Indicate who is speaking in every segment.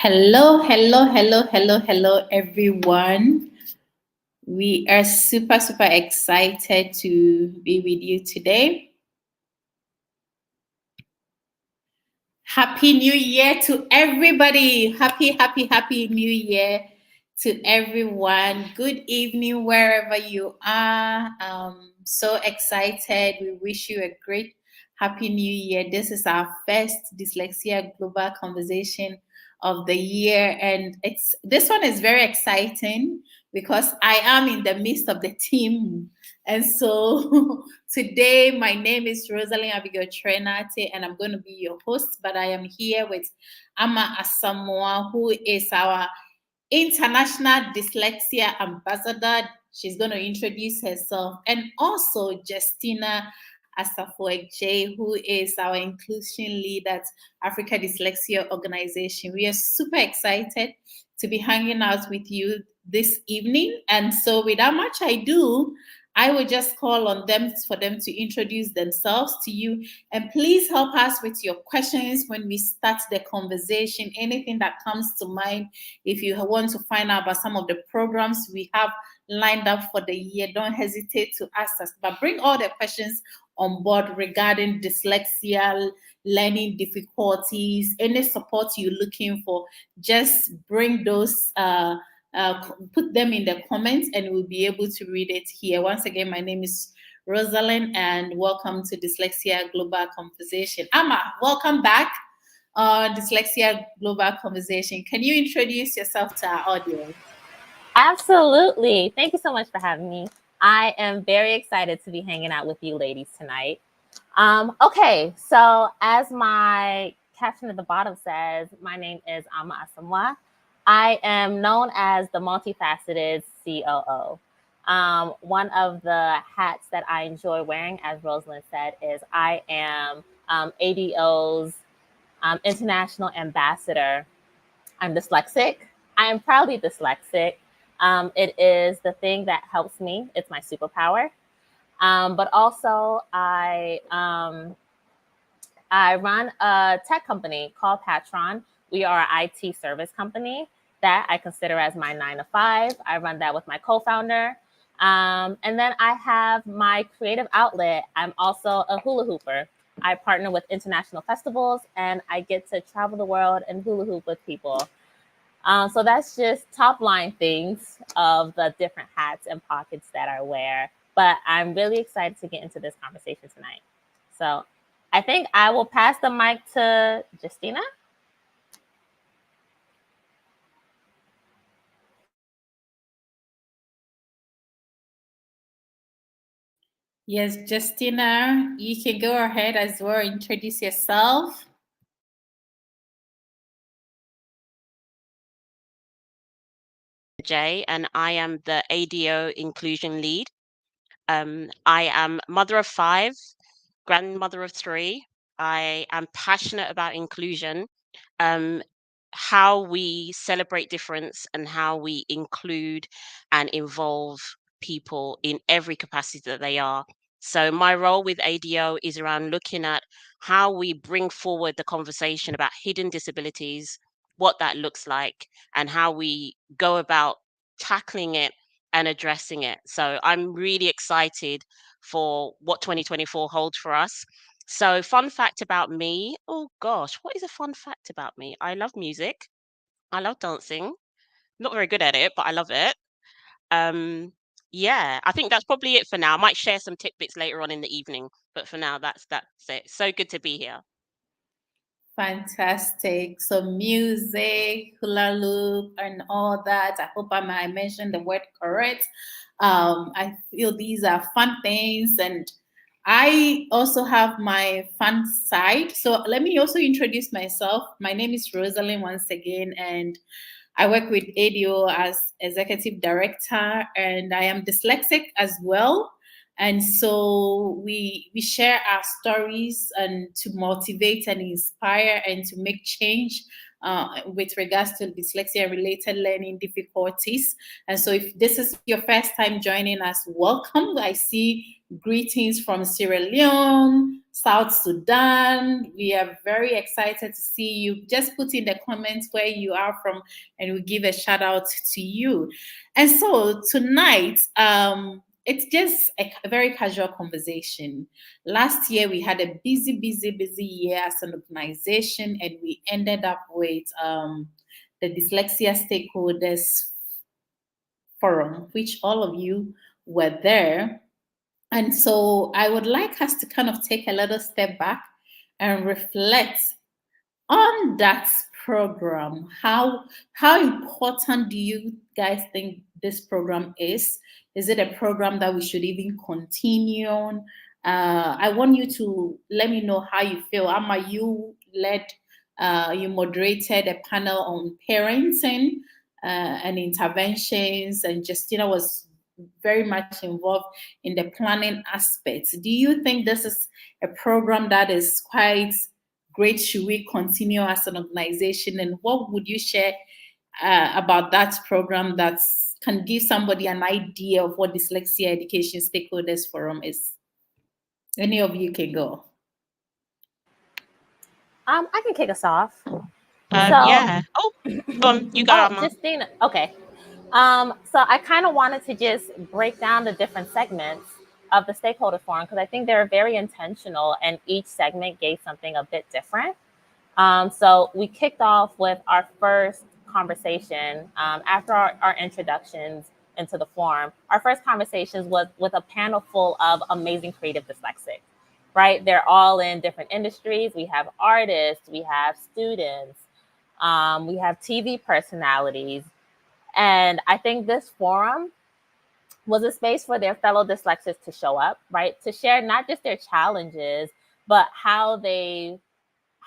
Speaker 1: Hello, hello, hello, hello, hello, everyone. We are super excited to be with you today. Happy New Year to everybody. Happy New Year to everyone. Good evening, wherever you are. So excited. We wish you a great Happy New Year. This is our first Dyslexia Global Conversation of the year. And this one is very exciting because I am in the midst of the team. And so today, my name is Rosalind Abigail Trenate, and I'm going to be your host. But I am here with Ama Asamoah, who is our International Dyslexia Ambassador. She's going to introduce herself, and also Justina Asafoegye, who is our inclusion lead at Africa Dyslexia Organization. We are super excited to be hanging out with you this evening. And so, without much ado, I will just call on them for them to introduce themselves to you. And please help us with your questions when we start the conversation. Anything that comes to mind, if you want to find out about some of the programs we have lined up for the year, don't hesitate to ask us. But bring all the questions on board regarding dyslexia, learning difficulties, any support you're looking for. Just bring those. Put them in the comments and we'll be able to read it here. Once again, my name is Rosalind and welcome to Dyslexia Global Conversation. Amma, welcome back. Dyslexia Global Conversation. Can you introduce yourself to our audience?
Speaker 2: Absolutely. Thank you so much for having me. I am very excited to be hanging out with you ladies tonight. Okay, so as my caption at the bottom says, my name is Ama Asamoah. I am known as the multifaceted COO. One of the hats that I enjoy wearing, as Rosalind said, is I am ADO's international ambassador. I'm dyslexic. I am proudly dyslexic. It is the thing that helps me. It's my superpower. But also, I run a tech company called Patron. We are an IT service company that I consider as my 9 to 5. I run that with my co-founder. And then I have my creative outlet. I'm also a hula hooper. I partner with international festivals and I get to travel the world and hula hoop with people. So that's just top line things of the different hats and pockets that I wear. But I'm really excited to get into this conversation tonight. So I think I will pass the mic to Justina.
Speaker 1: Yes, Justina, you can go ahead as well. Introduce yourself.
Speaker 3: Jay, and I am the ADO inclusion lead. I am mother of 5, grandmother of 3. I am passionate about inclusion, how we celebrate difference and how we include and involve people in every capacity that they are. So my role with ADO is around looking at how we bring forward the conversation about hidden disabilities, what that looks like, and how we go about tackling it and addressing it. So I'm really excited for what 2024 holds for us. So, fun fact about me. Oh gosh, what is a fun fact about me? I love music. I love dancing. Not very good at it, but I love it. Um, yeah, I think that's probably it for now. I might share some tidbits later on in the evening, but for now, that's it. So good to be here.
Speaker 1: Fantastic. So music, hula loop, and all that. I hope I mentioned the word correct. I feel these are fun things, and I also have my fun side. So let me also introduce myself. My name is Rosalind once again, and I work with ADO as executive director, and I am dyslexic as well. And so we share our stories and to motivate and inspire and to make change with regards to dyslexia related learning difficulties. And so, if this is your first time joining us, welcome. I see greetings from Sierra Leone, South Sudan. We are very excited to see you. Just put in the comments where you are from, and we'll give a shout out to you. And so tonight, it's just a very casual conversation. Last year, we had a busy year as an organization, and we ended up with the Dyslexia Stakeholders Forum, which all of you were there. And so I would like us to kind of take a little step back and reflect on that program. How important do you guys think this program is? Is it a program that we should even continue on? I want you to let me know how you feel. Amma, you led, you moderated a panel on parenting and interventions, and Justina was very much involved in the planning aspects. Do you think this is a program that is quite great? Should we continue as an organization? And what would you share about that program that can give somebody an idea of what Dyslexia Education Stakeholders Forum is? Any of you can go.
Speaker 2: I can kick us off.
Speaker 3: Yeah. Oh, go on. You go, Amma.
Speaker 2: Justina. Okay. So I kind of wanted to just break down the different segments of the stakeholder forum because I think they're very intentional and each segment gave something a bit different. So we kicked off with our first conversation after our introductions into the forum. Our first conversations was with a panel full of amazing creative dyslexics, right? They're all in different industries. We have artists, we have students, we have TV personalities. And I think this forum was a space for their fellow dyslexics to show up, right? To share not just their challenges, but how they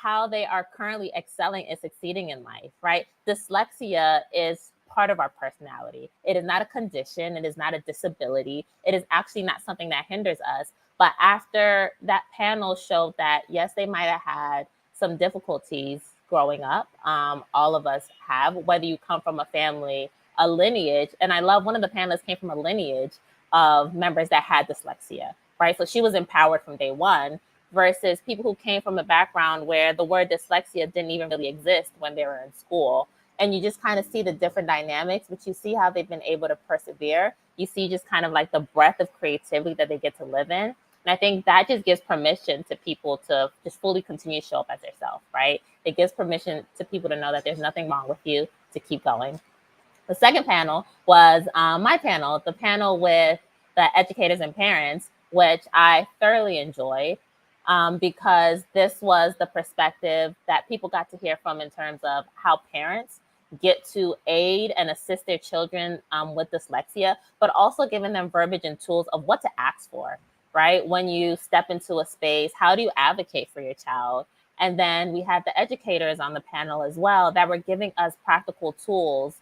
Speaker 2: are currently excelling and succeeding in life, right? Dyslexia is part of our personality. It is not a condition. It is not a disability. It is actually not something that hinders us. But after that panel showed that, yes, they might have had some difficulties growing up. All of us have, whether you come from a family, a lineage. And I love one of the panelists came from a lineage of members that had dyslexia, right? So she was empowered from day one versus people who came from a background where the word dyslexia didn't even really exist when they were in school. And you just kind of see the different dynamics, but you see how they've been able to persevere. You see just kind of like the breadth of creativity that they get to live in. And I think that just gives permission to people to just fully continue to show up as themselves, right? It gives permission to people to know that there's nothing wrong with you to keep going. The second panel was my panel, the panel with the educators and parents, which I thoroughly enjoyed. Because this was the perspective that people got to hear from in terms of how parents get to aid and assist their children with dyslexia, but also giving them verbiage and tools of what to ask for, right? When you step into a space, how do you advocate for your child? And then we had the educators on the panel as well that were giving us practical tools,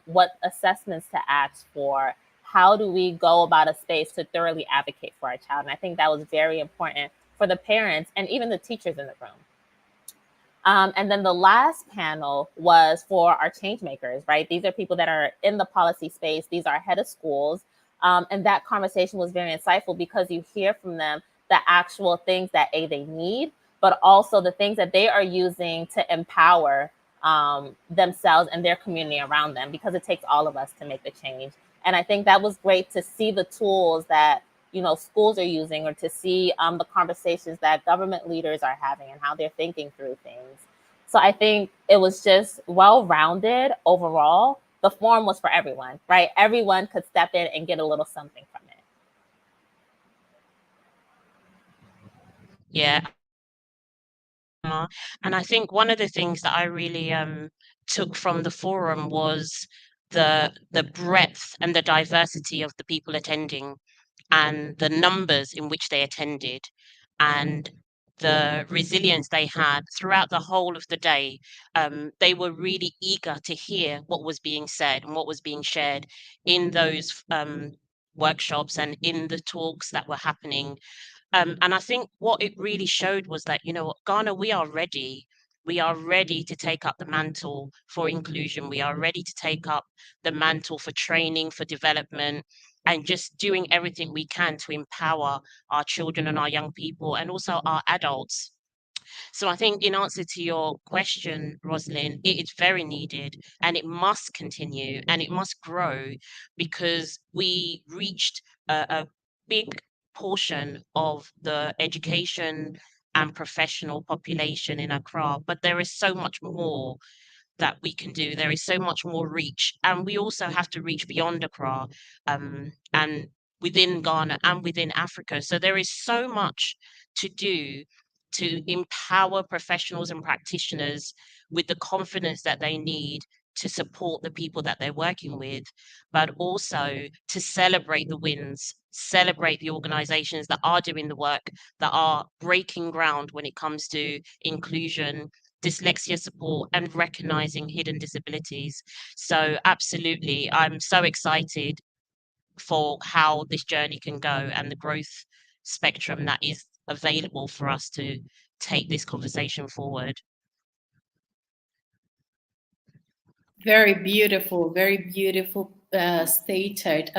Speaker 2: what assessments to ask for, how do we go about a space to thoroughly advocate for our child? And I think that was very important for the parents and even the teachers in the room. And then the last panel was for our change makers, right? These are people that are in the policy space. These are head of schools. And that conversation was very insightful because you hear from them the actual things that they need, but also the things that they are using to empower themselves and their community around them, because it takes all of us to make the change. And I think that was great to see the tools that schools are using, or to see the conversations that government leaders are having and how they're thinking through things. So I think it was just well-rounded overall. The forum was for everyone, right? Everyone could step in and get a little something from it.
Speaker 3: Yeah. And I think one of the things that I really took from the forum was the breadth and the diversity of the people attending, and the numbers in which they attended, and the resilience they had throughout the whole of the day. They were really eager to hear what was being said and what was being shared in those workshops and in the talks that were happening. And I think what it really showed was that, Ghana, we are ready. We are ready to take up the mantle for inclusion. We are ready to take up the mantle for training, for development, and just doing everything we can to empower our children and our young people and also our adults. So I think in answer to your question, Rosalind, it is very needed and it must continue and it must grow because we reached a big portion of the education and professional population in Accra, but there is so much more that we can do. There is so much more reach, and we also have to reach beyond Accra, and within Ghana and within Africa. So there is so much to do to empower professionals and practitioners with the confidence that they need to support the people that they're working with, but also to celebrate the wins, celebrate the organizations that are doing the work, that are breaking ground when it comes to inclusion, dyslexia support, and recognizing hidden disabilities. So, absolutely, I'm so excited for how this journey can go and the growth spectrum that is available for us to take this conversation forward.
Speaker 1: Very beautiful stated.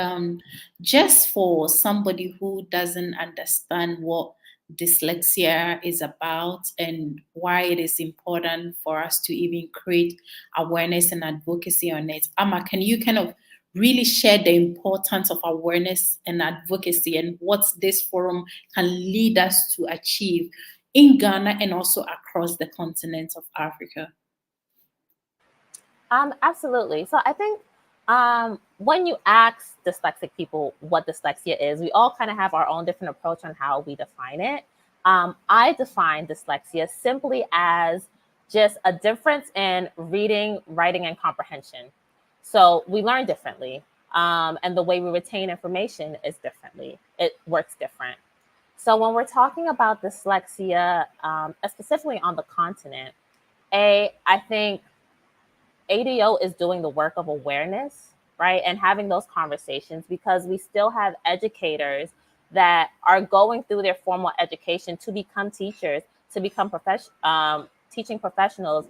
Speaker 1: Just for somebody who doesn't understand what dyslexia is about and why it is important for us to even create awareness and advocacy on it. Amma, can you kind of really share the importance of awareness and advocacy and what this forum can lead us to achieve in Ghana and also across the continent of Africa?
Speaker 2: Absolutely. So I think when you ask dyslexic people what dyslexia is, we all kind of have our own different approach on how we define it. I define dyslexia simply as just a difference in reading, writing, and comprehension. So we learn differently, and the way we retain information is differently. It works different. So when we're talking about dyslexia, specifically on the continent, I think ADO is doing the work of awareness, right? And having those conversations because we still have educators that are going through their formal education to become teachers, to become teaching professionals,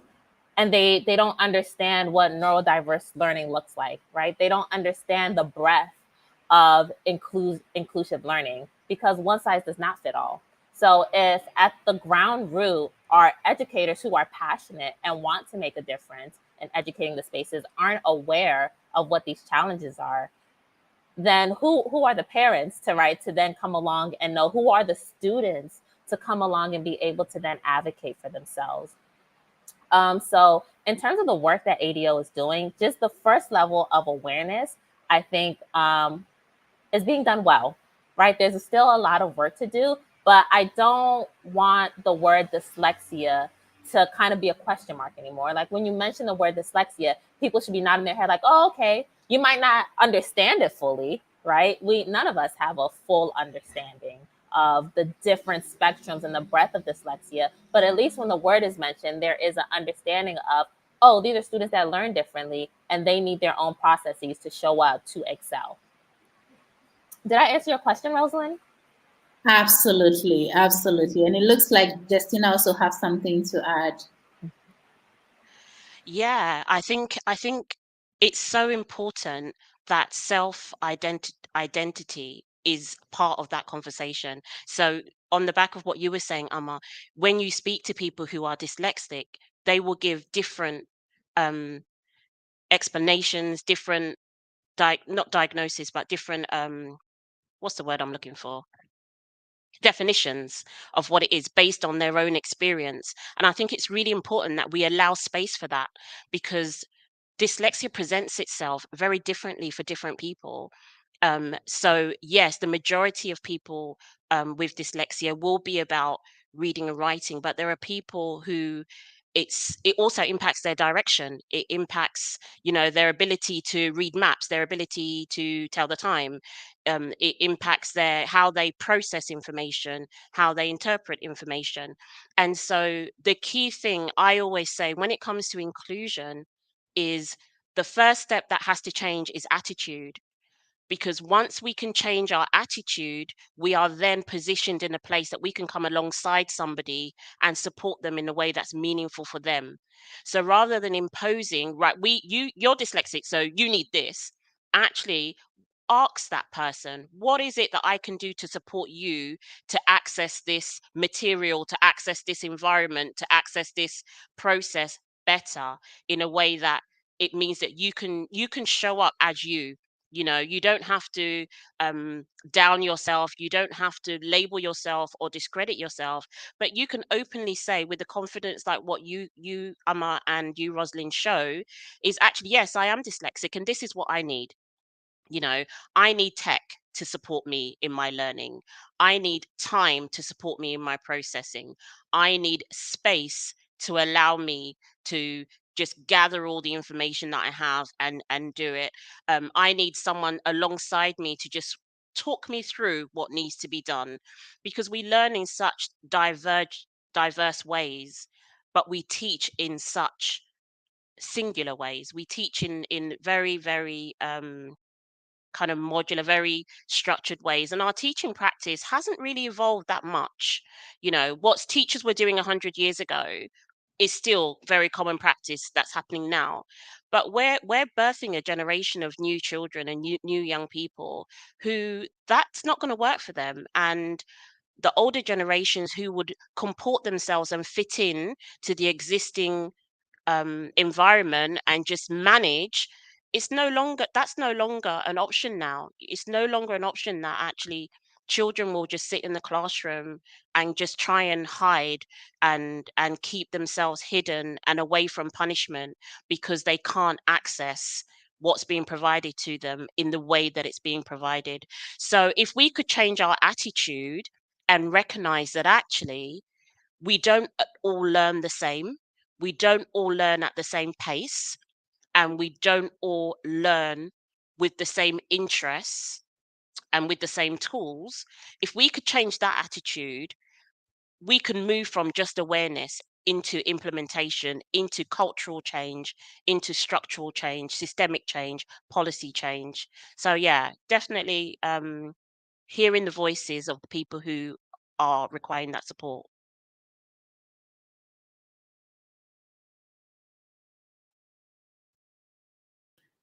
Speaker 2: and they don't understand what neurodiverse learning looks like, right? They don't understand the breadth of inclusive learning because one size does not fit all. So if at the ground root are educators who are passionate and want to make a difference in educating the spaces aren't aware of what these challenges are, then who are the parents to then come along and know who are the students to come along and be able to then advocate for themselves. So in terms of the work that ADO is doing, just the first level of awareness, I think is being done well, right? There's still a lot of work to do, but I don't want the word dyslexia to kind of be a question mark anymore. Like when you mention the word dyslexia, people should be nodding their head like, oh, okay, you might not understand it fully, right? None of us have a full understanding of the different spectrums and the breadth of dyslexia, but at least when the word is mentioned, there is an understanding of, oh, these are students that learn differently and they need their own processes to show up to excel. Did I answer your question, Rosalind?
Speaker 1: Absolutely, absolutely. And it looks like Justina also have something to add.
Speaker 3: Yeah, I think it's so important that self identity is part of that conversation. So on the back of what you were saying, Amma, when you speak to people who are dyslexic, they will give different um explanations, different not diagnosis, but different what's the word I'm looking for? Definitions of what it is based on their own experience. And I think it's really important that we allow space for that because dyslexia presents itself very differently for different people. So, yes, the majority of people with dyslexia will be about reading and writing, but there are people who it also impacts their direction. It impacts, their ability to read maps, their ability to tell the time. It impacts their how they process information, how they interpret information. And so, the key thing I always say when it comes to inclusion is the first step that has to change is attitude. because once we can change our attitude, we are then positioned in a place that we can come alongside somebody and support them in a way that's meaningful for them. So rather than imposing, right, you're dyslexic, so you need this. Actually, ask that person, what is it that I can do to support you to access this material, to access this environment, to access this process better, in a way that it means that you can show up as you. You don't have to down yourself, you don't have to label yourself or discredit yourself, but you can openly say with the confidence like what you Amma and you Rosalind show, is actually, yes, I am dyslexic and this is what I need. you know I need tech to support me in my learning. I need time to support me in my processing. I need space to allow me to just gather all the information that I have and do it. I need someone alongside me to just talk me through what needs to be done, because we learn in such diverse ways, but we teach in such singular ways. We teach in very, very kind of modular, very structured ways. And our teaching practice hasn't really evolved that much. What teachers were doing 100 years ago is still very common practice that's happening now. But we're birthing a generation of new children and new young people who that's not going to work for them. And the older generations who would comport themselves and fit in to the existing environment and just manage, that's no longer an option now. It's no longer an option that actually children will just sit in the classroom and just try and hide and keep themselves hidden and away from punishment because they can't access what's being provided to them in the way that it's being provided. So if we could change our attitude and recognize that actually we don't all learn the same. We don't all learn at the same pace, and we don't all learn with the same interests and with the same tools. If we could change that attitude, we can move from just awareness into implementation, into cultural change, into structural change, systemic change, policy change. So, yeah, definitely hearing the voices of the people who are requiring that support.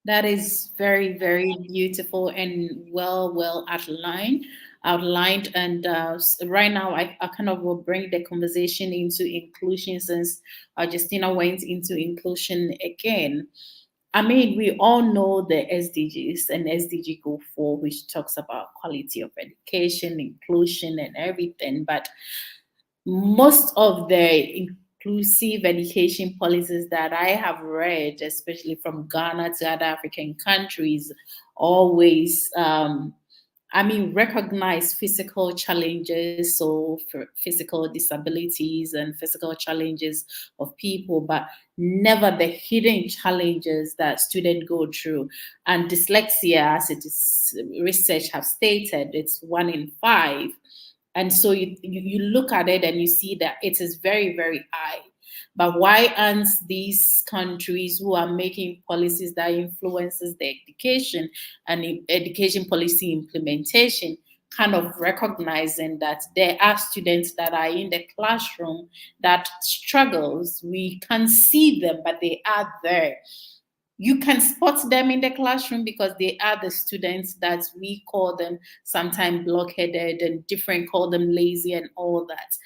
Speaker 1: That is very, very beautiful and well outlined. And right now, I kind of will bring the conversation into inclusion, since Justina went into inclusion again. I mean, we all know the SDGs and SDG Goal 4, which talks about quality of education, inclusion, and everything. But most of the inclusive education policies that I have read, especially from Ghana to other African countries, always, I mean, recognize physical challenges, so for physical disabilities and physical challenges of people, but never the hidden challenges that students go through. And dyslexia, as it is research have stated, it's 1 in 5. And so you look at it and you see that it is very, very high. But why aren't these countries who are making policies that influences the education and education policy implementation kind of recognizing that there are students that are in the classroom that struggles? We can't see them, but they are there. You can spot them in the classroom because they are the students that we call them sometimes blockheaded, and different call them lazy and all that.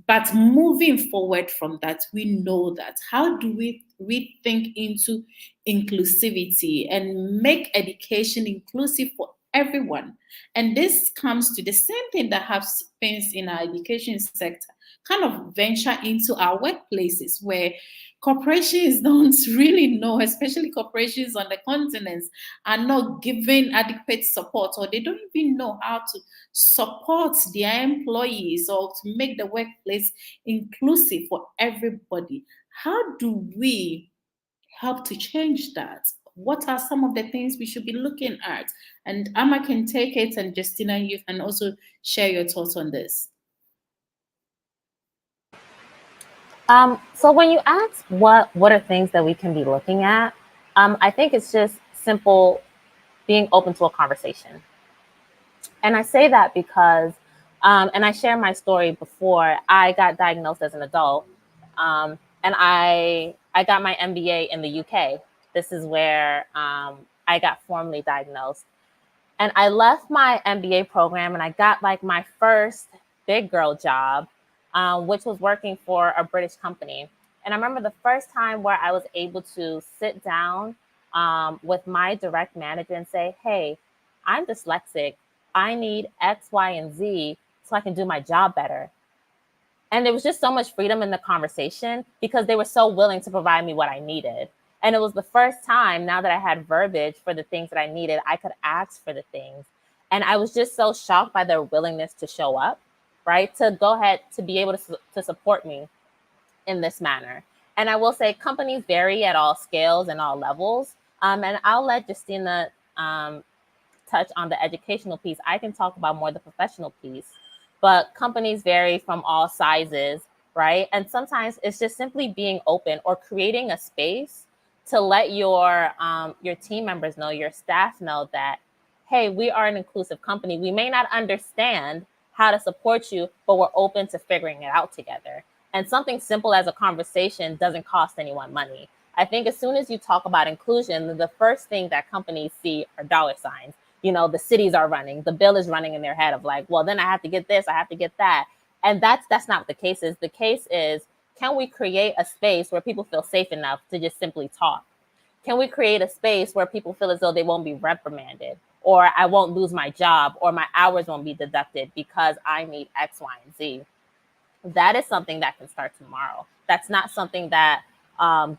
Speaker 1: But moving forward from that, we know that how do we think into inclusivity and make education inclusive for everyone? And this comes to the same thing that happens in our education sector, kind of venture into our workplaces where corporations don't really know, especially corporations on the continents, are not given adequate support, or they don't even know how to support their employees or to make the workplace inclusive for everybody. How do we help to change that? What are some of the things we should be looking at? And Amma can take it, and Justina, you can also share your thoughts on this.
Speaker 2: So when you ask what are things that we can be looking at, I think it's just simple being open to a conversation. And I say that because, and I shared my story before, I got diagnosed as an adult. And I got my MBA in the UK. This is where I got formally diagnosed. And I left my MBA program and I got like my first big girl job, which was working for a British company. And I remember the first time where I was able to sit down with my direct manager and say, hey, I'm dyslexic. I need X, Y, and Z so I can do my job better. And there was just so much freedom in the conversation because they were so willing to provide me what I needed. And it was the first time, now that I had verbiage for the things that I needed, I could ask for the things. And I was just so shocked by their willingness to show up, right? To go ahead, to be able to support me in this manner. And I will say companies vary at all scales and all levels. And I'll let Justina touch on the educational piece. I can talk about more the professional piece, but companies vary from all sizes, right? And sometimes it's just simply being open or creating a space to let your team members know, your staff know that, hey, we are an inclusive company. We may not understand how to support you, but we're open to figuring it out together. And something simple as a conversation doesn't cost anyone money. I think as soon as you talk about inclusion, the first thing that companies see are dollar signs. The cities are running, the bill is running in their head of like, well, then I have to get this, I have to get that. And that's not what the case is. The case is, can we create a space where people feel safe enough to just simply talk? Can we create a space where people feel as though they won't be reprimanded, or I won't lose my job, or my hours won't be deducted because I need X, Y, and Z? That is something that can start tomorrow. That's not something that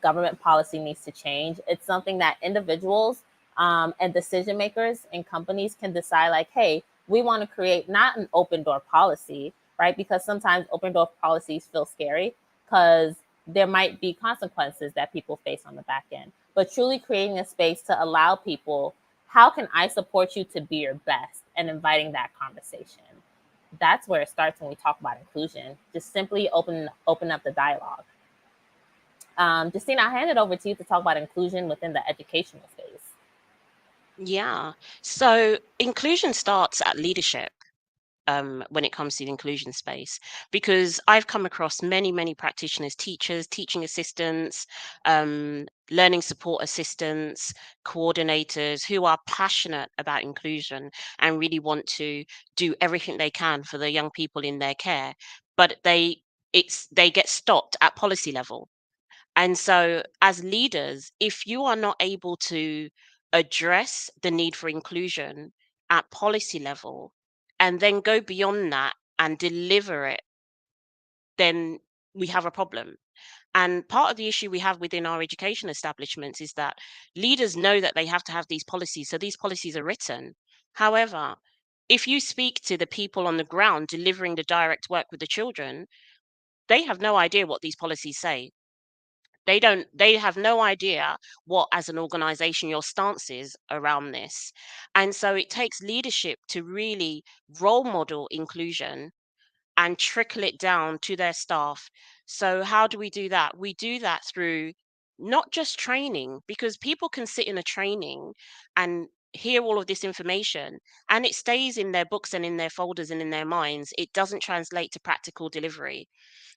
Speaker 2: government policy needs to change. It's something that individuals and decision makers in companies can decide like, hey, we want to create not an open door policy, right? Because sometimes open door policies feel scary because there might be consequences that people face on the back end. But truly creating a space to allow people, how can I support you to be your best, and inviting that conversation. That's where it starts when we talk about inclusion. Just simply open up the dialogue. Justina, I'll hand it over to you to talk about inclusion within the educational space.
Speaker 3: Yeah. So inclusion starts at leadership. When it comes to the inclusion space, because I've come across many practitioners, teachers, teaching assistants, learning support assistants, coordinators who are passionate about inclusion and really want to do everything they can for the young people in their care, but they get stopped at policy level. And so, as leaders, if you are not able to address the need for inclusion at policy level and then go beyond that and deliver it, then we have a problem. And part of the issue we have within our education establishments is that leaders know that they have to have these policies. So these policies are written. However, if you speak to the people on the ground delivering the direct work with the children, they have no idea what these policies say. They have no idea what, as an organization, your stance is around this. And so it takes leadership to really role model inclusion and trickle it down to their staff. So how do we do that? We do that through not just training, because people can sit in a training and hear all of this information and it stays in their books and in their folders and in their minds. It doesn't translate to practical delivery.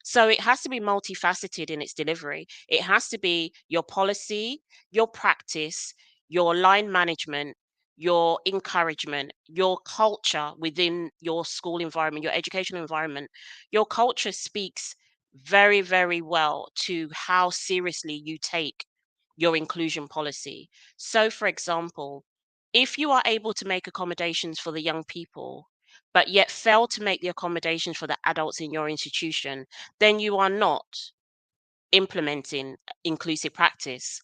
Speaker 3: So it has to be multifaceted in its delivery. It has to be your policy, your practice, your line management, your encouragement, your culture within your school environment, your educational environment. Your culture speaks very well to how seriously you take your inclusion policy. So, for example, if you are able to make accommodations for the young people, but yet fail to make the accommodations for the adults in your institution, then you are not implementing inclusive practice.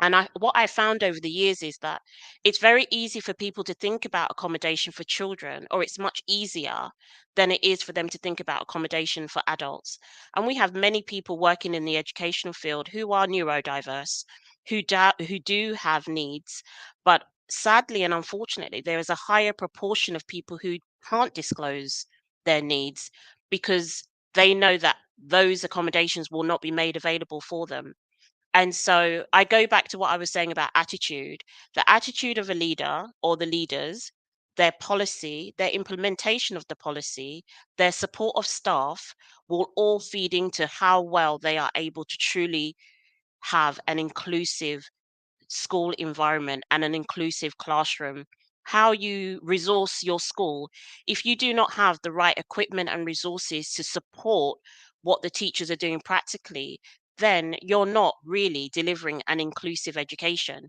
Speaker 3: And what I found over the years is that it's very easy for people to think about accommodation for children, or it's much easier than it is for them to think about accommodation for adults. And we have many people working in the educational field who are neurodiverse, who do have needs, but sadly and unfortunately, there is a higher proportion of people who can't disclose their needs because they know that those accommodations will not be made available for them. And so I go back to what I was saying about attitude. The attitude of a leader or the leaders, their policy, their implementation of the policy, their support of staff will all feed into how well they are able to truly have an inclusive school environment and an inclusive classroom. How you resource your school. If you do not have the right equipment and resources to support what the teachers are doing practically, then you're not really delivering an inclusive education.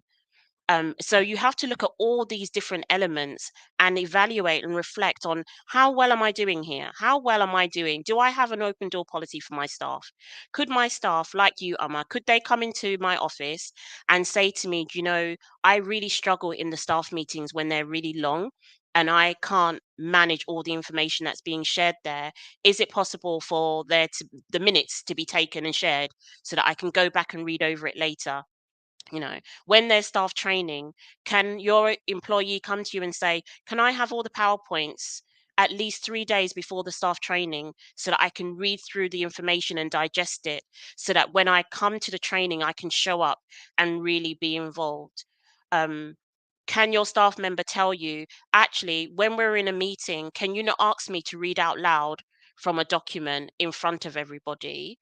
Speaker 3: So you have to look at all these different elements and evaluate and reflect on how well am I doing here? How well am I doing? Do I have an open door policy for my staff? Could my staff, like you, Amma, could they come into my office and say to me, "Do you know, I really struggle in the staff meetings when they're really long and I can't manage all the information that's being shared there. Is it possible for the minutes to be taken and shared so that I can go back and read over it later?" You know, when there's staff training, can your employee come to you and say, "Can I have all the PowerPoints at least 3 days before the staff training so that I can read through the information and digest it so that when I come to the training, I can show up and really be involved?" Um, can your staff member tell you, "Actually, when we're in a meeting, can you not ask me to read out loud from a document in front of everybody?"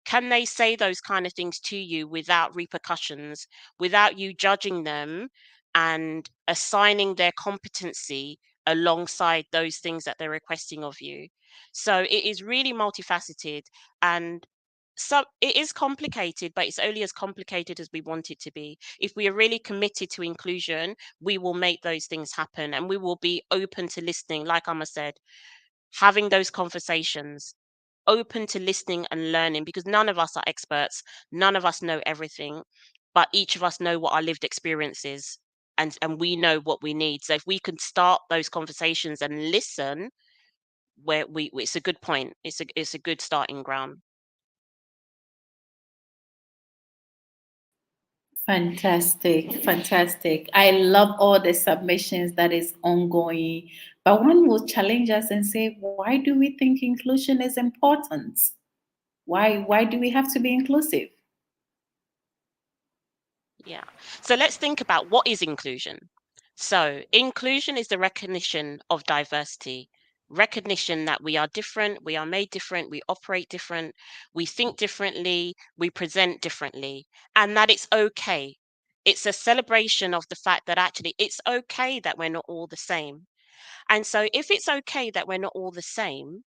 Speaker 3: Can they say those kind of things to you without repercussions, without you judging them and assigning their competency alongside those things that they're requesting of you? So it is really multifaceted, and so it is complicated, but it's only as complicated as we want it to be. If we are really committed to inclusion, we will make those things happen and we will be open to listening, like Amma said, having those conversations, open to listening and learning, because none of us are experts, none of us know everything, but each of us know what our lived experience is, and we know what we need. So if we can start those conversations and listen, where we it's a good point. It's a good starting ground.
Speaker 1: Fantastic, fantastic. I love all the submissions that is ongoing. But one will challenge us and say, why do we think inclusion is important? Why do we have to be inclusive?
Speaker 3: Yeah. So let's think about what is inclusion. So, inclusion is the recognition of diversity, recognition that we are different, we are made different, we operate different, we think differently, we present differently, and that it's okay. It's a celebration of the fact that actually it's okay that we're not all the same. And so, if it's okay that we're not all the same,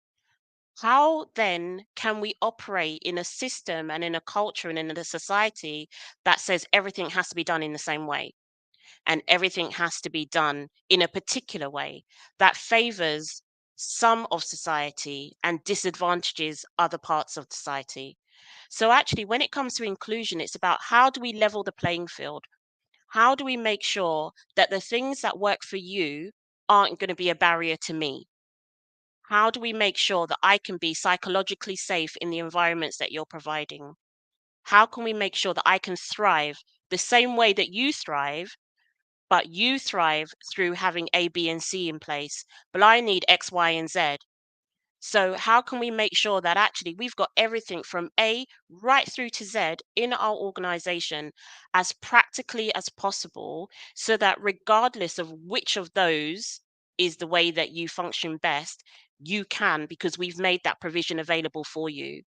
Speaker 3: how then can we operate in a system and in a culture and in a society that says everything has to be done in the same way and everything has to be done in a particular way that favors some of society and disadvantages other parts of society? So, actually, when it comes to inclusion, it's about how do we level the playing field? How do we make sure that the things that work for you aren't going to be a barrier to me? How do we make sure that I can be psychologically safe in the environments that you're providing? How can we make sure that I can thrive the same way that you thrive, but you thrive through having A, B, and C in place, but I need X, Y, and Z? So, how can we make sure that actually we've got everything from A right through to Z in our organization as practically as possible so that regardless of which of those is the way that you function best, you can, because we've made that provision available for you.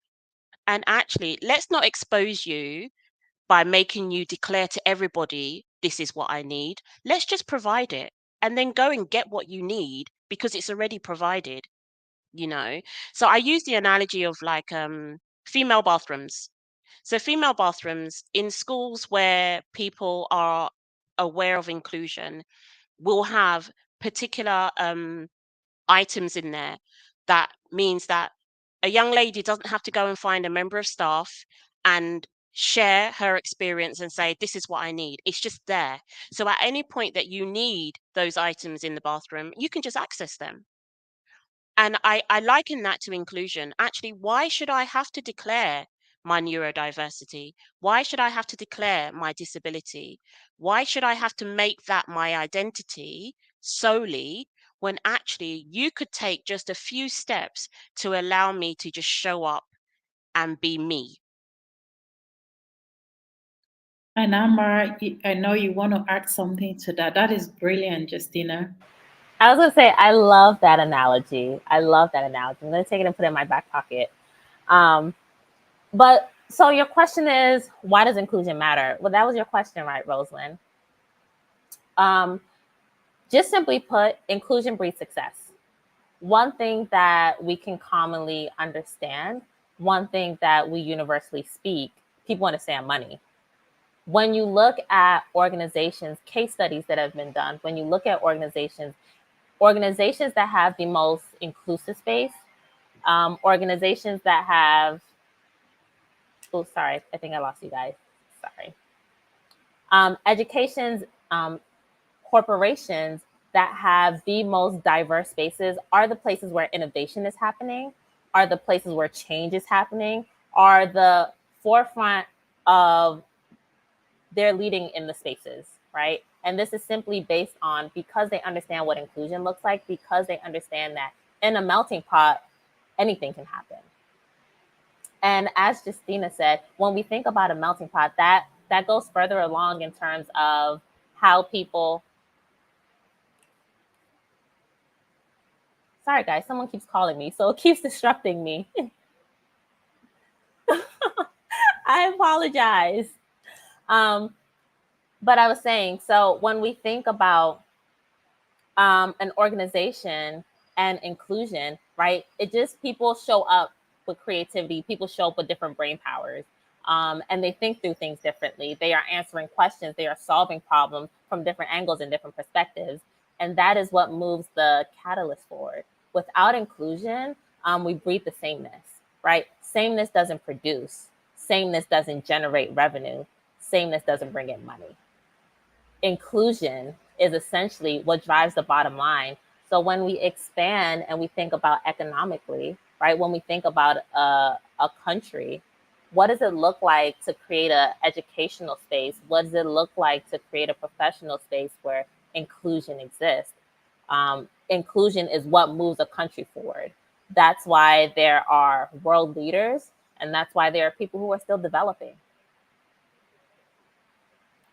Speaker 3: And actually, let's not expose you by making you declare to everybody, "This is what I need." Let's just provide it and then go and get what you need because it's already provided, you know? So I use the analogy of like female bathrooms. So female bathrooms in schools where people are aware of inclusion will have particular items in there that means that a young lady doesn't have to go and find a member of staff and share her experience and say, "This is what I need." It's just there. So at any point that you need those items in the bathroom, you can just access them. And I liken that to inclusion. Actually, why should I have to declare my neurodiversity? Why should I have to declare my disability? Why should I have to make that my identity solely when actually you could take just a few steps to allow me to just show up and be me?
Speaker 1: And Amara, I know you want to add something to that. That is brilliant, Justina.
Speaker 2: I was gonna say I love that analogy. I love that analogy. I'm gonna take it and put it in my back pocket. Um, but so your question is, why does inclusion matter? Well, that was your question, right, Rosalind? Um, just simply put, inclusion breeds success. One thing that we can commonly understand, one thing that we universally speak, people understand money. When you look at organizations, case studies that have been done, when you look at organizations that have the most inclusive space, organizations that have, oh, sorry, I think I lost you guys. Sorry. Educations, um, corporations that have the most diverse spaces are the places where innovation is happening, are the places where change is happening, are the forefront of they're leading in the spaces, right? And this is simply based on because they understand what inclusion looks like, because they understand that in a melting pot, anything can happen. And as Justina said, when we think about a melting pot, that goes further along in terms of how people. Sorry, guys, someone keeps calling me, so it keeps disrupting me. I apologize. Um, but I was saying, so when we think about an organization and inclusion, right? It just people show up with creativity, people show up with different brain powers. And they think through things differently. They are answering questions, they are solving problems from different angles and different perspectives. And that is what moves the catalyst forward. Without inclusion, we breed the sameness, right? Sameness doesn't produce, sameness doesn't generate revenue, sameness doesn't bring in money. Inclusion is essentially what drives the bottom line. So when we expand and we think about economically, right? When we think about a country, what does it look like to create an educational space? What does it look like to create a professional space where inclusion exists? Inclusion is what moves a country forward. That's why there are world leaders, and that's why there are people who are still developing.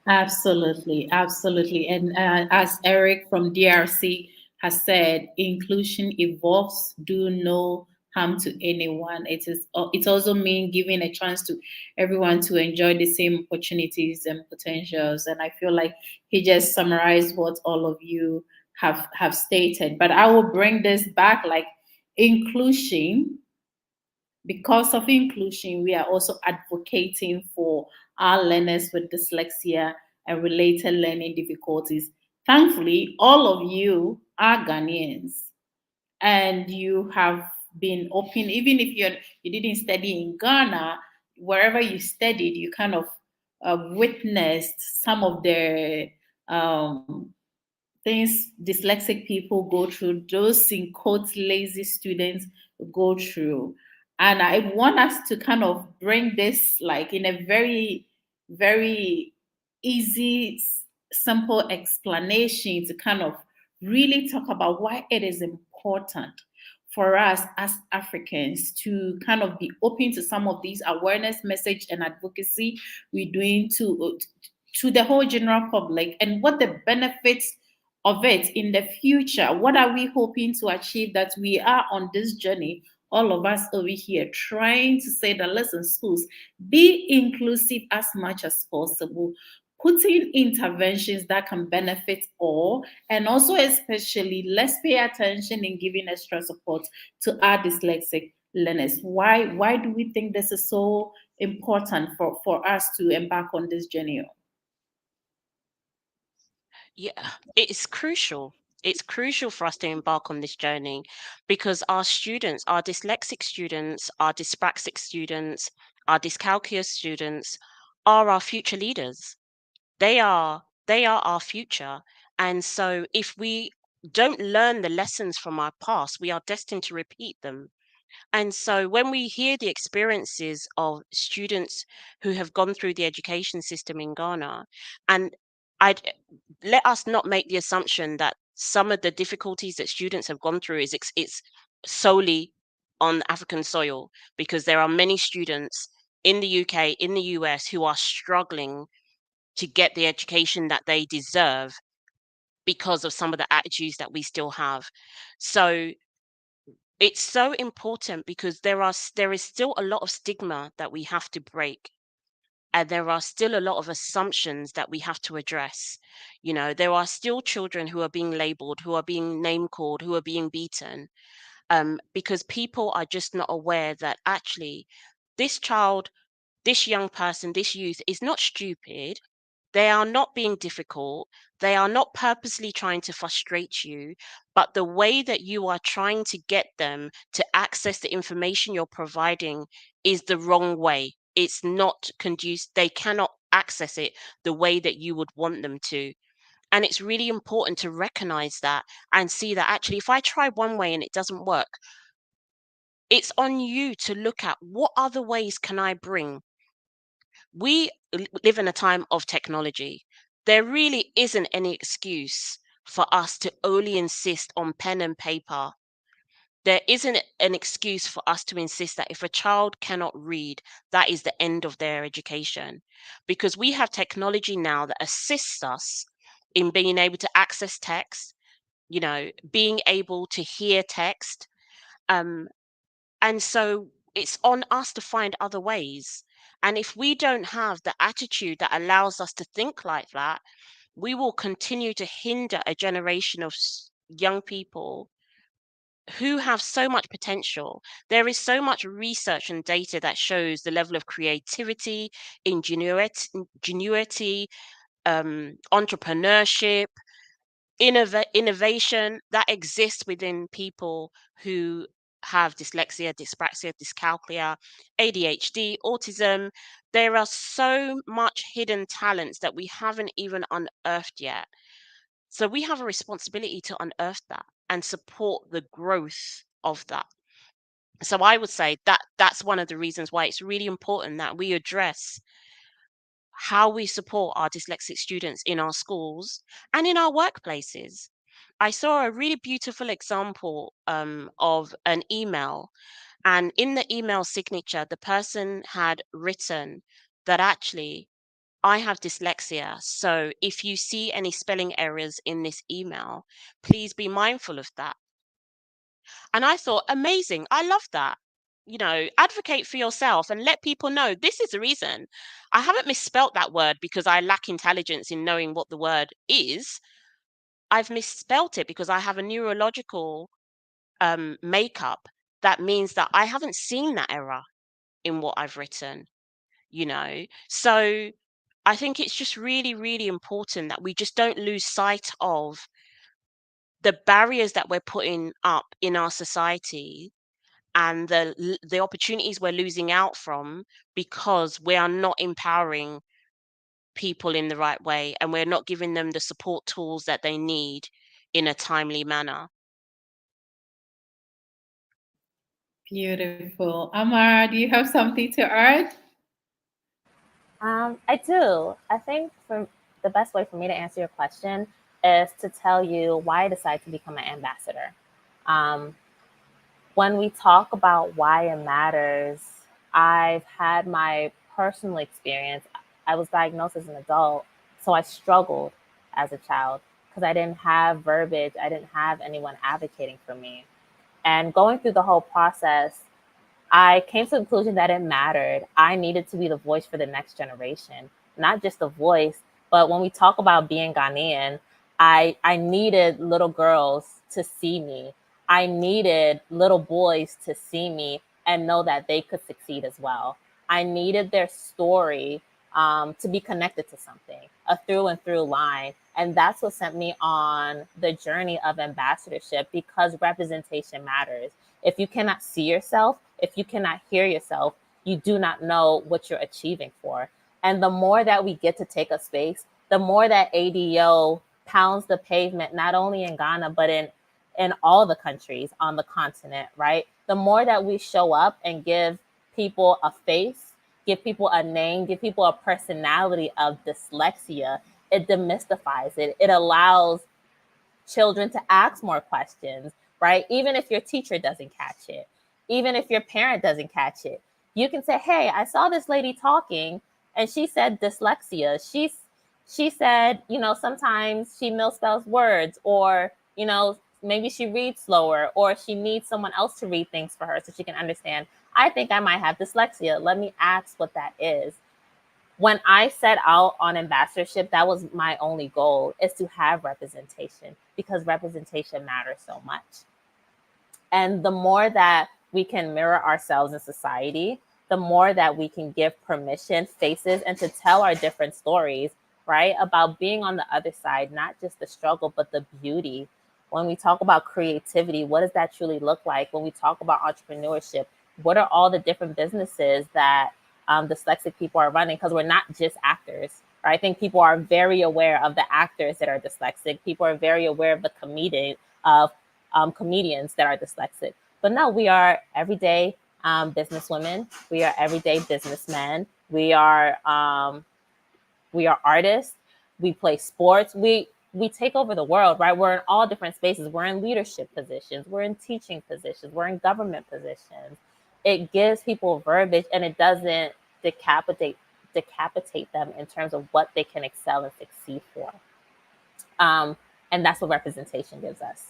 Speaker 1: Absolutely, absolutely. And as Eric from DRC has said, inclusion evolves, do no harm to anyone. It also means giving a chance to everyone to enjoy the same opportunities and potentials. And I feel like he just summarized what all of you have stated. But I will bring this back like inclusion because of inclusion, we are also advocating for our learners with dyslexia and related learning difficulties. Thankfully, all of you are Ghanaians and you have been open, even if you didn't study in Ghana, wherever you studied, you kind of witnessed some of the um, things dyslexic people go through, those in quotes lazy students go through. And I want us to kind of bring this like in a very, very easy, simple explanation to kind of really talk about why it is important for us as Africans to kind of be open to some of these awareness message and advocacy we're doing to the whole general public and what the benefits of it in the future. What are we hoping to achieve that we are on this journey? All of us over here trying to say that listen, schools, be inclusive as much as possible, putting interventions that can benefit all, and also, especially, let's pay attention in giving extra support to our dyslexic learners. Why do we think this is so important for us to embark on this journey?
Speaker 3: Yeah, it's crucial. It's crucial for us to embark on this journey because our students, our dyslexic students, our dyspraxic students, our dyscalculia students are our future leaders. They are our future. And so if we don't learn the lessons from our past, we are destined to repeat them. And so when we hear the experiences of students who have gone through the education system in Ghana, and I'd let us not make the assumption that some of the difficulties that students have gone through it's solely on African soil, because there are many students in the UK, in the US, who are struggling to get the education that they deserve because of some of the attitudes that we still have. So it's so important because there is still a lot of stigma that we have to break, and there are still a lot of assumptions that we have to address. You know, there are still children who are being labeled, who are being name called, who are being beaten, because people are just not aware that actually this child, this young person, this youth is not stupid. They are not being difficult. They are not purposely trying to frustrate you, but the way that you are trying to get them to access the information you're providing is the wrong way. It's not conducive. They cannot access it the way that you would want them to. And it's really important to recognize that and see that actually, if I try one way and it doesn't work, it's on you to look at what other ways can I bring. We live in a time of technology. There really isn't any excuse for us to only insist on pen and paper. There isn't an excuse for us to insist that if a child cannot read, that is the end of their education. Because we have technology now that assists us in being able to access text, being able to hear text. Um, and so it's on us to find other ways. And if we don't have the attitude that allows us to think like that, we will continue to hinder a generation of young people who have so much potential. There is so much research and data that shows the level of creativity, ingenuity, entrepreneurship, innovation that exists within people who have dyslexia, dyspraxia, dyscalculia, ADHD, autism. There are so much hidden talents that we haven't even unearthed yet. So we have a responsibility to unearth that and support the growth of that. So I would say that that's one of the reasons why it's really important that we address how we support our dyslexic students in our schools and in our workplaces. I saw a really beautiful example of an email, and in the email signature, the person had written that actually, I have dyslexia. So if you see any spelling errors in this email, please be mindful of that. And I thought, amazing. I love that. Advocate for yourself and let people know this is the reason. I haven't misspelt that word because I lack intelligence in knowing what the word is. I've misspelt it because I have a neurological makeup that means that I haven't seen that error in what I've written. So I think it's just really, really important that we just don't lose sight of the barriers that we're putting up in our society and the opportunities we're losing out from because we are not empowering people in the right way and we're not giving them the support tools that they need in a timely manner.
Speaker 1: Beautiful. Amara, do you have something to add?
Speaker 2: I do. I think for the best way for me to answer your question is to tell you why I decided to become an ambassador. Um, when we talk about why it matters, I've had my personal experience. I was diagnosed as an adult, so I struggled as a child because I didn't have verbiage, I didn't have anyone advocating for me. And going through the whole process, I came to the conclusion that it mattered. I needed to be the voice for the next generation, not just a voice, but when we talk about being Ghanaian, I needed little girls to see me. I needed little boys to see me and know that they could succeed as well. I needed their story to be connected to something, a through and through line. And that's what sent me on the journey of ambassadorship because representation matters. If you cannot see yourself, if you cannot hear yourself, you do not know what you're achieving for. And the more that we get to take a space, the more that ADO pounds the pavement, not only in Ghana, but in all the countries on the continent, right? The more that we show up and give people a face, give people a name, give people a personality of dyslexia, it demystifies it. It allows children to ask more questions, right? Even if your teacher doesn't catch it, even if your parent doesn't catch it, you can say, hey, I saw this lady talking and she said dyslexia. She said, sometimes she misspells words, or, maybe she reads slower, or she needs someone else to read things for her so she can understand. I think I might have dyslexia. Let me ask what that is. When I set out on ambassadorship, that was my only goal, is to have representation, because representation matters so much. And the more that we can mirror ourselves in society, the more that we can give permission, faces, and to tell our different stories, right? About being on the other side, not just the struggle, but the beauty. When we talk about creativity, what does that truly look like? When we talk about entrepreneurship, what are all the different businesses that dyslexic people are running? Because we're not just actors. Right? I think people are very aware of the actors that are dyslexic. People are very aware of the comedians that are dyslexic. But no, we are everyday businesswomen. We are everyday businessmen. We are artists. We play sports. We take over the world, right? We're in all different spaces. We're in leadership positions. We're in teaching positions. We're in government positions. It gives people verbiage, and it doesn't decapitate them in terms of what they can excel and succeed for. And that's what representation gives us.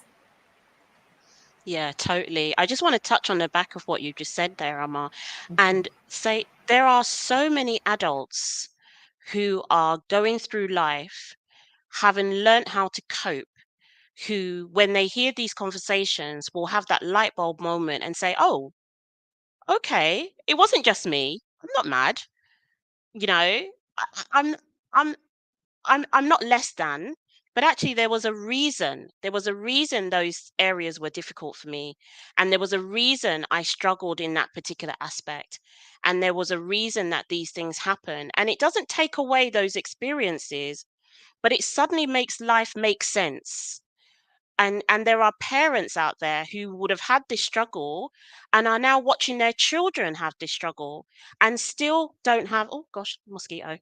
Speaker 3: Yeah, totally. I just want to touch on the back of what you just said there, Amar,
Speaker 2: Mhm.
Speaker 3: and say there are so many adults who are going through life having learned how to cope, who, when they hear these conversations, will have that light bulb moment and say, "Oh, okay, it wasn't just me. I'm not mad. You know, I'm I'm I'm not less than, but actually there was a reason. There was a reason those areas were difficult for me, and there was a reason I struggled in that particular aspect, and there was a reason that these things happen. And it doesn't take away those experiences, but it suddenly makes life make sense. And there are parents out there who would have had this struggle and are now watching their children have this struggle and still don't have, oh gosh, mosquito,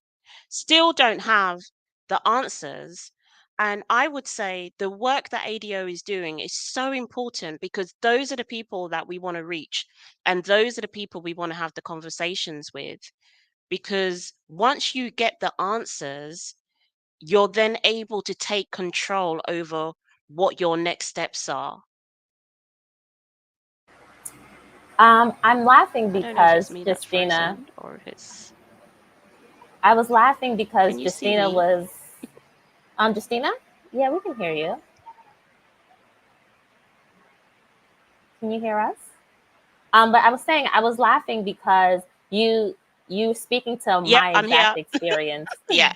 Speaker 3: still don't have the answers. And I would say the work that ADO is doing is so important, because those are the people that we want to reach, and those are the people we want to have the conversations with. Because once you get the answers, you're then able to take control over what your next steps are.
Speaker 2: I'm laughing
Speaker 3: I don't know if it's
Speaker 2: because
Speaker 3: me that's
Speaker 2: Justina.
Speaker 3: frozen or if it's.
Speaker 2: I was laughing because
Speaker 3: Can you see
Speaker 2: Justina
Speaker 3: me?
Speaker 2: was. Justina. Yeah, we can hear you. Can you hear us? But I was saying I was laughing because you speaking to
Speaker 3: Yep,
Speaker 2: my
Speaker 3: I'm here.
Speaker 2: exact experience.
Speaker 3: Yeah,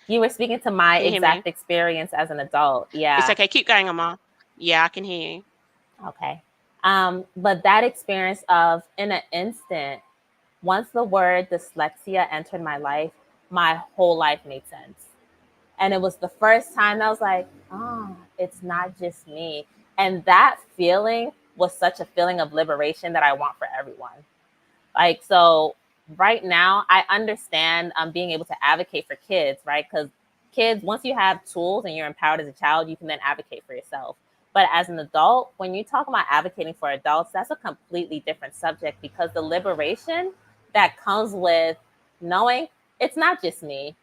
Speaker 2: You were speaking to my
Speaker 3: can you hear me?
Speaker 2: exact experience as an adult.
Speaker 3: It's
Speaker 2: Yeah.
Speaker 3: okay. Keep going, Amma. Yeah, I can hear you.
Speaker 2: Okay. But that experience of, in an instant, once the word dyslexia entered my life, my whole life made sense. And it was the first time I was like, oh, it's not just me. And that feeling was such a feeling of liberation that I want for everyone. Like, so right now, I understand being able to advocate for kids, right? Because kids, once you have tools and you're empowered as a child, you can then advocate for yourself. But as an adult, when you talk about advocating for adults, that's a completely different subject, because the liberation that comes with knowing it's not just me.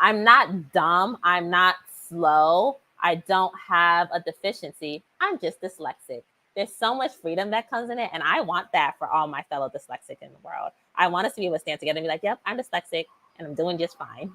Speaker 2: I'm not dumb. I'm not slow. I don't have a deficiency. I'm just dyslexic. There's so much freedom that comes in it. And I want that for all my fellow dyslexic in the world. I want us to be able to stand together and be like, yep, I'm dyslexic and I'm doing just fine.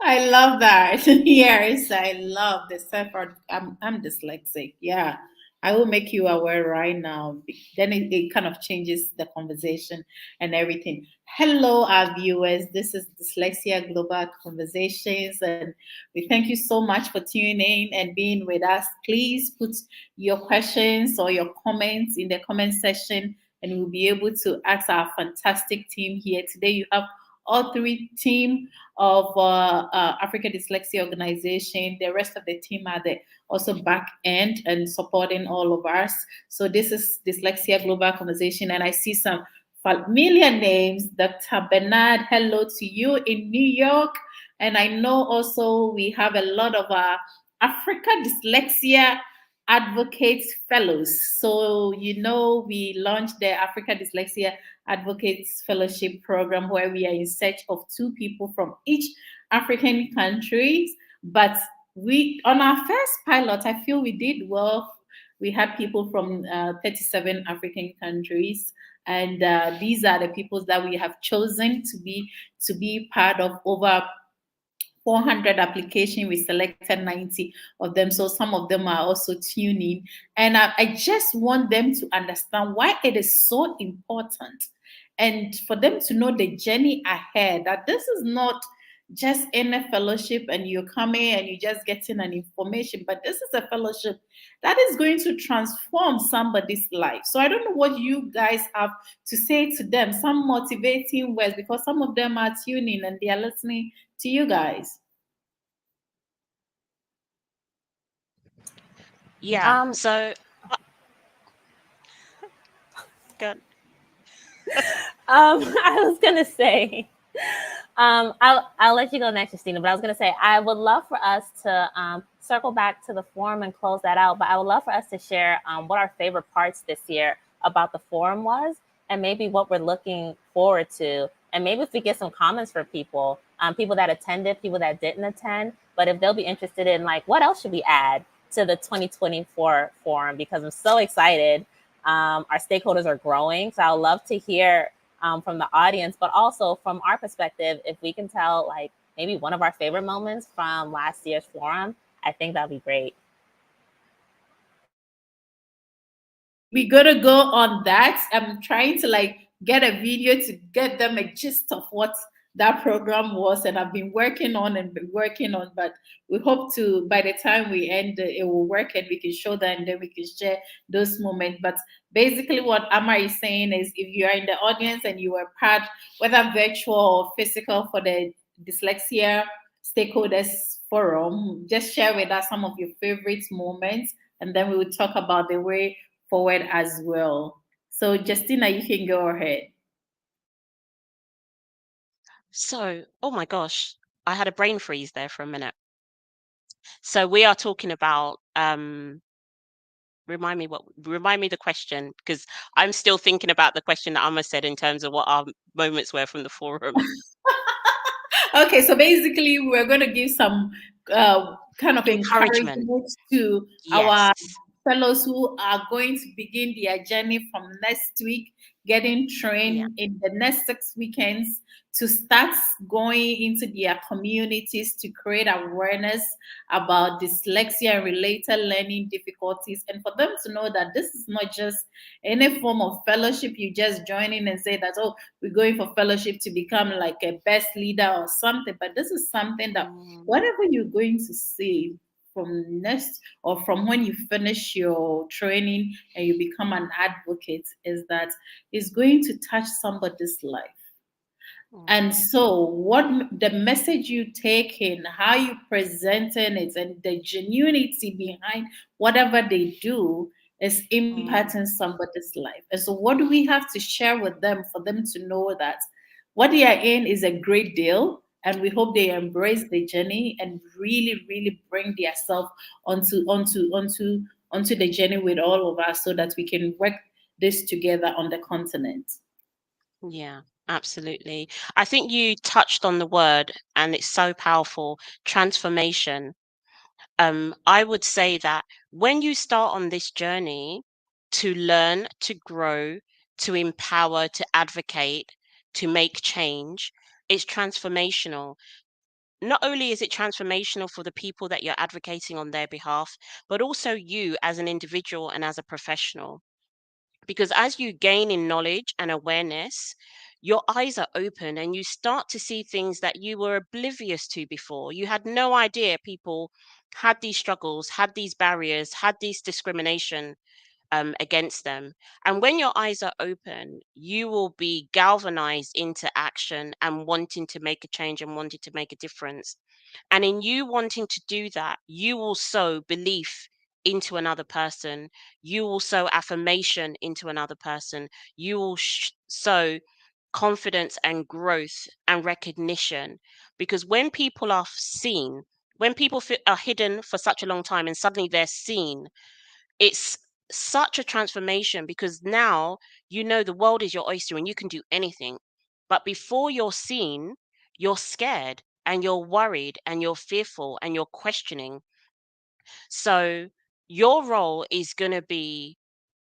Speaker 1: I love that. Yes, I love the self. I'm dyslexic. Yeah, I will make you aware right now. Then it kind of changes the conversation and everything. Hello, our viewers. This is Dyslexia Global Conversations, and we thank you so much for tuning in and being with us. Please put your questions or your comments in the comment section, and we'll be able to ask our fantastic team here today. You have all three team of Africa Dyslexia Organization. The rest of the team are the also back end and supporting all of us. So this is Dyslexia Global Conversation, and I see some familiar names. Dr. Bernard, hello to you in New York, and I know also we have a lot of Africa Dyslexia Advocates Fellows. So, we launched the Africa Dyslexia Advocates Fellowship Program where we are in search of two people from each African countries. But on our first pilot, I feel we did well. We had people from 37 African countries, and these are the people that we have chosen to be part of. Over 400 applications, we selected 90 of them. So some of them are also tuning. And I just want them to understand why it is so important and for them to know the journey ahead, that this is not just in a fellowship and you're coming and you're just getting an information, but this is a fellowship that is going to transform somebody's life. So I don't know what you guys have to say to them, some motivating words, because some of them are tuning and they are listening to you guys.
Speaker 3: Yeah.
Speaker 2: Um,
Speaker 3: So, good.
Speaker 2: I was gonna say, I'll let you go next, Justina. But I was gonna say I would love for us to circle back to the forum and close that out. But I would love for us to share what our favorite parts this year about the forum was, and maybe what we're looking forward to, and maybe if we get some comments for people, people that attended, people that didn't attend, but if they'll be interested in like what else should we add to the 2024 forum, because I'm so excited. Our stakeholders are growing, so I would love to hear from the audience, but also from our perspective, if we can tell like maybe one of our favorite moments from last year's forum, I think that'd be great.
Speaker 1: We gotta go on that. I'm trying to like get a video to get them a gist of what that program was, and I've been working on and been working on. But we hope to, by the time we end, it will work and we can show that, and then we can share those moments. But basically, what Amma is saying is, if you are in the audience and you were part, whether virtual or physical, for the dyslexia stakeholders forum, just share with us some of your favorite moments, and then we will talk about the way forward as well. So, Justina, you can go ahead.
Speaker 3: So, oh my gosh, I had a brain freeze there for a minute. So we are talking about remind me the question, because I'm still thinking about the question that Amma said in terms of what our moments were from the forum.
Speaker 1: Okay, so basically, we're going to give some kind of
Speaker 3: Encouragement.
Speaker 1: encouragement to
Speaker 3: Yes.
Speaker 1: our fellows who are going to begin their journey from next week, getting
Speaker 3: Yeah.
Speaker 1: trained in the next 6 weekends to start going into their communities to create awareness about dyslexia and related learning difficulties, and for them to know that this is not just any form of fellowship you just join in and say that, oh, we're going for fellowship to become like a best leader or something, but this is something that
Speaker 3: Mm,
Speaker 1: whatever you're going to see from next or from when you finish your training and you become an advocate is that it's going to touch somebody's life. And
Speaker 3: mm,
Speaker 1: so, what the message you take in, how you presenting it, and the genuinity behind whatever they do is
Speaker 3: mm,
Speaker 1: impacting somebody's life. And so, what do we have to share with them for them to know that what they are in is a great deal? And we hope they embrace the journey and really, really bring their self onto the journey with all of us, so that we can work this together on the continent.
Speaker 3: yeah, absolutely. I think you touched on the word, and it's so powerful, transformation. I would say that when you start on this journey to learn, to grow, to empower, to advocate, to make change, it's transformational. Not only is it transformational for the people that you're advocating on their behalf, but also you as an individual and as a professional. Because as you gain in knowledge and awareness, your eyes are open and you start to see things that you were oblivious to before. You had no idea people had these struggles, had these barriers, had these discrimination against them. And when your eyes are open, you will be galvanized into action and wanting to make a change and wanting to make a difference. And in you wanting to do that, you will sow belief into another person. You will sow affirmation into another person. You will sow confidence and growth and recognition. Because when people are seen, when people are hidden for such a long time and suddenly they're seen, it's such a transformation, because now you know the world is your oyster and you can do anything. But before you're seen, you're scared and you're worried and you're fearful and you're questioning. So your role is going to be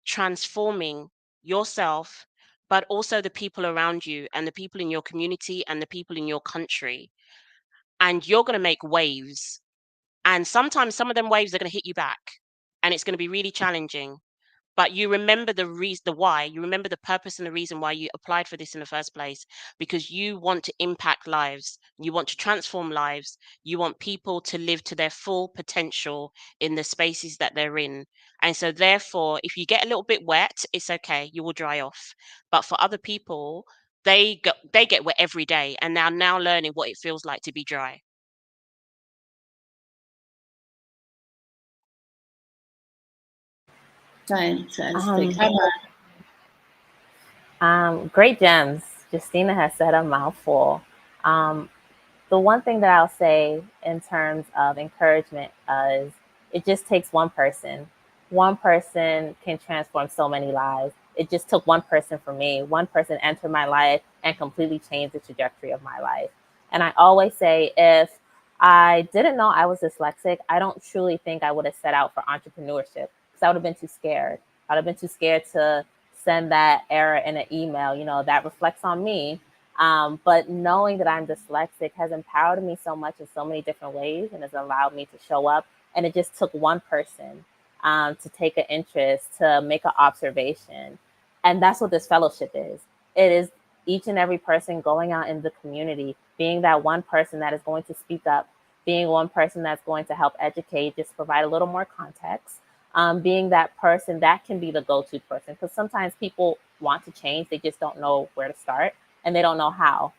Speaker 3: transforming yourself, but also the people around you and the people in your community and the people in your country. And you're going to make waves. And sometimes some of them waves are going to hit you back, and it's going to be really challenging. But you remember the reason, the why, you remember the purpose and the reason why you applied for this in the first place, because you want to impact lives, you want to transform lives, you want people to live to their full potential in the spaces that they're in. And so therefore, if you get a little bit wet, it's okay, you will dry off. But for other people, they get wet every day, and now learning what it feels like to be dry.
Speaker 1: Fantastic.
Speaker 2: Um, great gems. Justina has said a mouthful. Um, the one thing that I'll say in terms of encouragement is it just takes one person. One person can transform so many lives. It just took one person for me. One person entered my life and completely changed the trajectory of my life. And I always say, if I didn't know I was dyslexic, I don't truly think I would have set out for entrepreneurship, because I would have been too scared. I would have been too scared to send that error in an email. That reflects on me. But knowing that I'm dyslexic has empowered me so much in so many different ways and has allowed me to show up. And it just took one person to take an interest, to make an observation. And that's what this fellowship is. It is each and every person going out in the community, being that one person that is going to speak up, being one person that's going to help educate, just provide a little more context, being that person that can be the go-to person. Because sometimes people want to change, they just don't know where to start and they don't know how.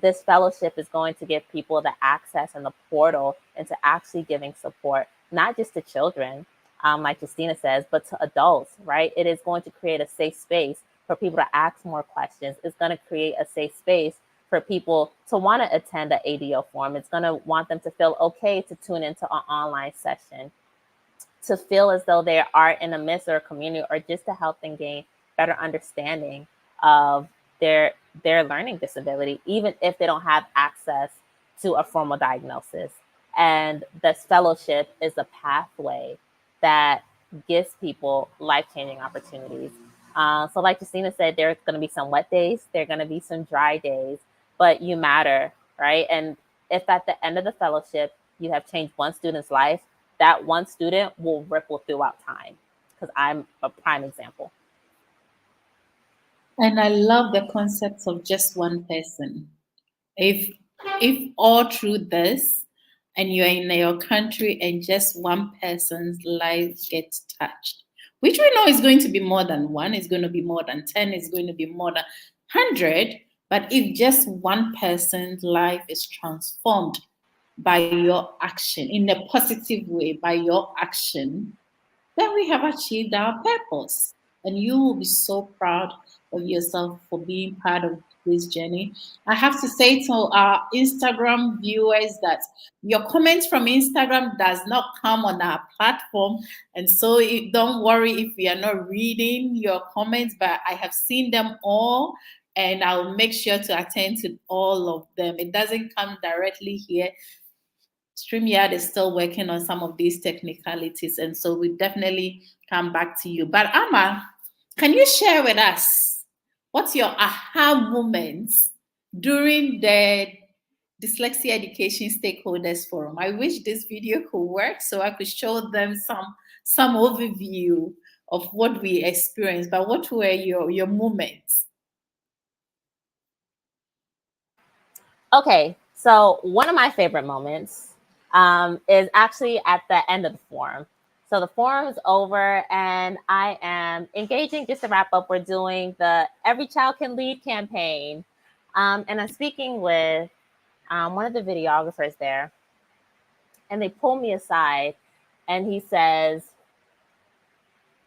Speaker 2: This fellowship is going to give people the access and the portal into actually giving support, not just to children, like Justina says, but to adults, right? It is going to create a safe space for people to ask more questions. It's going to create a safe space for people to want to attend an ADO forum. It's going to want them to feel okay to tune into an online session, to feel as though they are in a midst or a community, or just to help them gain better understanding of their learning disability, even if they don't have access to a formal diagnosis. And this fellowship is a pathway that gives people life-changing opportunities. So like Justina said, there's going to be some wet days, there are going to be some dry days, but you matter, right? And if at the end of the fellowship you have changed one student's life, that one student will ripple throughout time, because I'm a prime example.
Speaker 1: And I love the concept of just one person. If all through this and you're in your country and just one person's life gets touched, which we know is going to be more than one, it's going to be more than 10, it's going to be more than 100. But if just one person's life is transformed by your action in a positive way, by your action, then we have achieved our purpose. And you will be so proud of yourself for being part of this journey. I have to say to our Instagram viewers that your comments from Instagram does not come on our platform. And so don't worry if we are not reading your comments, but I have seen them all and I'll make sure to attend to all of them. It doesn't come directly here. StreamYard is still working on some of these technicalities, and so we definitely come back to you. But Amma, can you share with us what's your aha moments during the Dyslexia Education Stakeholders Forum? I wish this video could work so I could show them some overview of what we experienced. But what were your moments?
Speaker 2: Okay, so one of my favorite moments is actually at the end of the forum. So the forum is over and I am engaging. Just to wrap up, we're doing the Every Child Can Lead campaign. And I'm speaking with one of the videographers there. And they pull me aside and he says,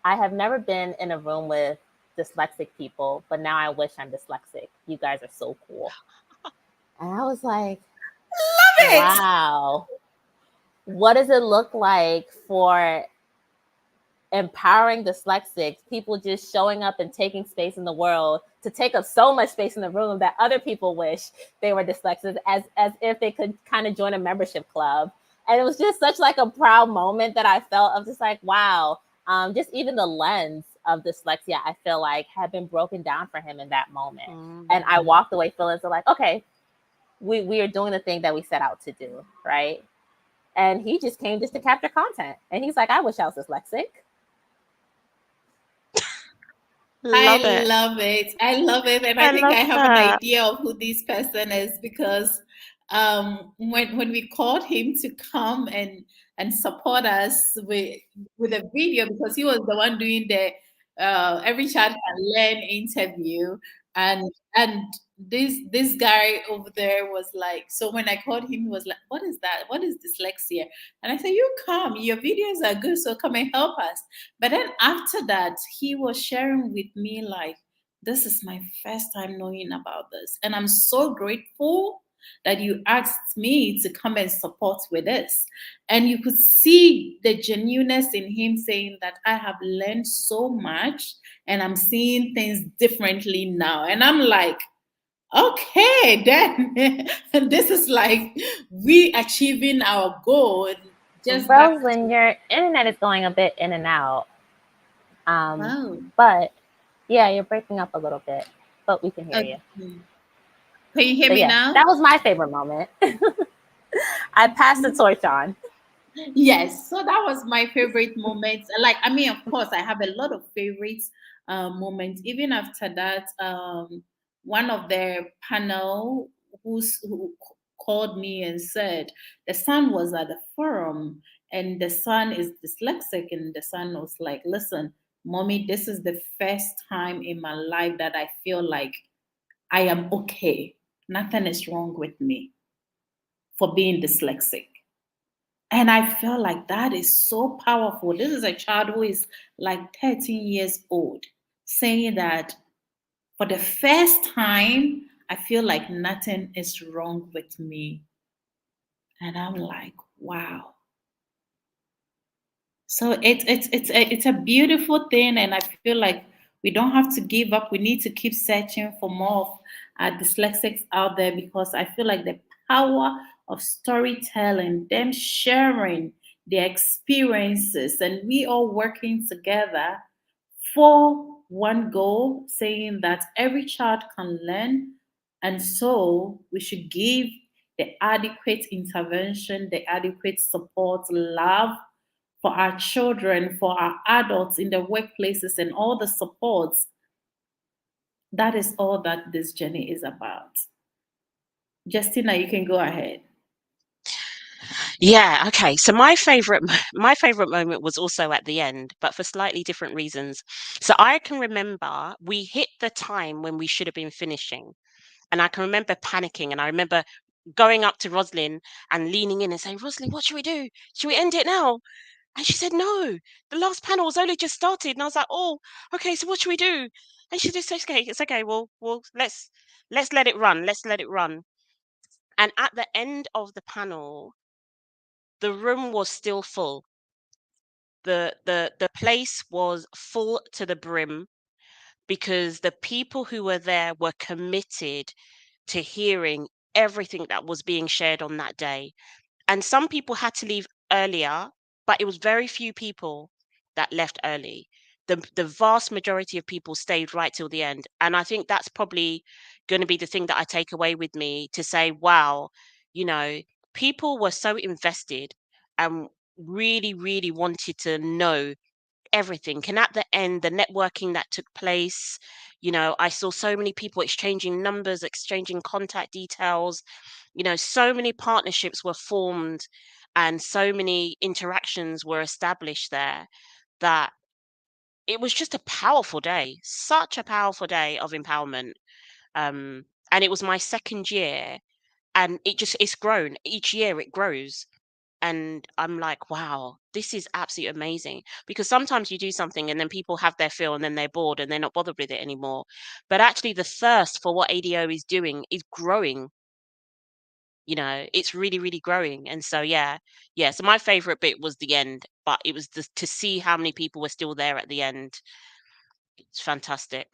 Speaker 2: I have never been in a room with dyslexic people, but now I wish I'm dyslexic. You guys are so cool. And I was like,
Speaker 1: Love it.
Speaker 2: wow. What does it look like for empowering dyslexics, people just showing up and taking space in the world to take up so much space in the room that other people wish they were dyslexics, as if they could kind of join a membership club. And it was just such like a proud moment that I felt of just like, wow, just even the lens of dyslexia, I feel like had been broken down for him in that moment. And I walked away feeling so like, okay, we are doing the thing that we set out to do, right? And he just came just to capture content. And he's like, I wish I was dyslexic.
Speaker 3: Love it.
Speaker 1: love it. I love it. And I
Speaker 3: I
Speaker 1: think
Speaker 3: love
Speaker 1: I have an
Speaker 3: that.
Speaker 1: idea of who this person is because when we called him to come and support us with a video because he was the one doing the Every Child Can Learn interview and this guy over there was like, so when I called him, he was like, what is that? What is dyslexia? And I said, you come, your videos are good, so come and help us. But then after that, he was sharing with me like, this is my first time knowing about this. And I'm so grateful that you asked me to come and support with this. And you could see the genuineness in him saying that I have learned so much and I'm seeing things differently now. And I'm like, okay, then this is like we achieving our goal. Just that.
Speaker 2: Rosalind, your internet is going a bit in and out.
Speaker 1: Wow.
Speaker 2: But yeah, you're breaking up a little bit, but we can hear you.
Speaker 1: Can you hear
Speaker 2: But
Speaker 1: me
Speaker 2: yeah,
Speaker 1: now?
Speaker 2: that was my favorite moment. I passed the torch on.
Speaker 1: Yes, so that was my favorite moment. Like, I mean, of course, I have a lot of favorites moments. Even after that, one of their panel who called me and said the son was at the forum and the son is dyslexic, and the son was like, "Listen, mommy, this is the first time in my life that I feel like I am okay. Nothing is wrong with me for being dyslexic." And I feel like that is so powerful. This is a child who is like 13 years old saying that for the first time, I feel like nothing is wrong with me. And I'm like, wow. So it's a beautiful thing, and I feel like we don't have to give up. We need to keep searching for more of dyslexics out there because I feel like the power of storytelling, them sharing their experiences, and we all working together for one goal, saying that every child can learn, and so we should give the adequate intervention, the adequate support, love for our children, for our adults in the workplaces, and all the supports. That is all that this journey is about. Justina, you can go ahead.
Speaker 3: Yeah, okay. So my favorite moment was also at the end, but for slightly different reasons. So I can remember we hit the time when we should have been finishing, and I can remember panicking, and I remember going up to Roslyn and leaning in and saying, "Roslyn, what should we do? Should we end it now?" And she said, "No, the last panel was only just started." And I was like, "Oh, okay. So what should we do?" And she just said, "Okay, it's okay. Well, let's let it run. Let's let it run." And at the end of the panel, the room was still full. The place was full to the brim because the people who were there were committed to hearing everything that was being shared on that day. And some people had to leave earlier, but it was very few people that left early. The vast majority of people stayed right till the end. And I think that's probably going to be the thing that I take away with me to say, wow, you know, people were so invested and really, really wanted to know everything. And at the end, the networking that took place, I saw so many people exchanging numbers, exchanging contact details. So many partnerships were formed and so many interactions were established there that it was just a powerful day, such a powerful day of empowerment. And it was my second year, and it's grown. Each year it grows. And I'm like, wow, this is absolutely amazing. Because sometimes you do something and then people have their fill and then they're bored and they're not bothered with it anymore. But actually, the thirst for what ADO is doing is growing. it's really, really growing. And so, yeah. So my favorite bit was the end, but it was to see how many people were still there at the end. It's fantastic.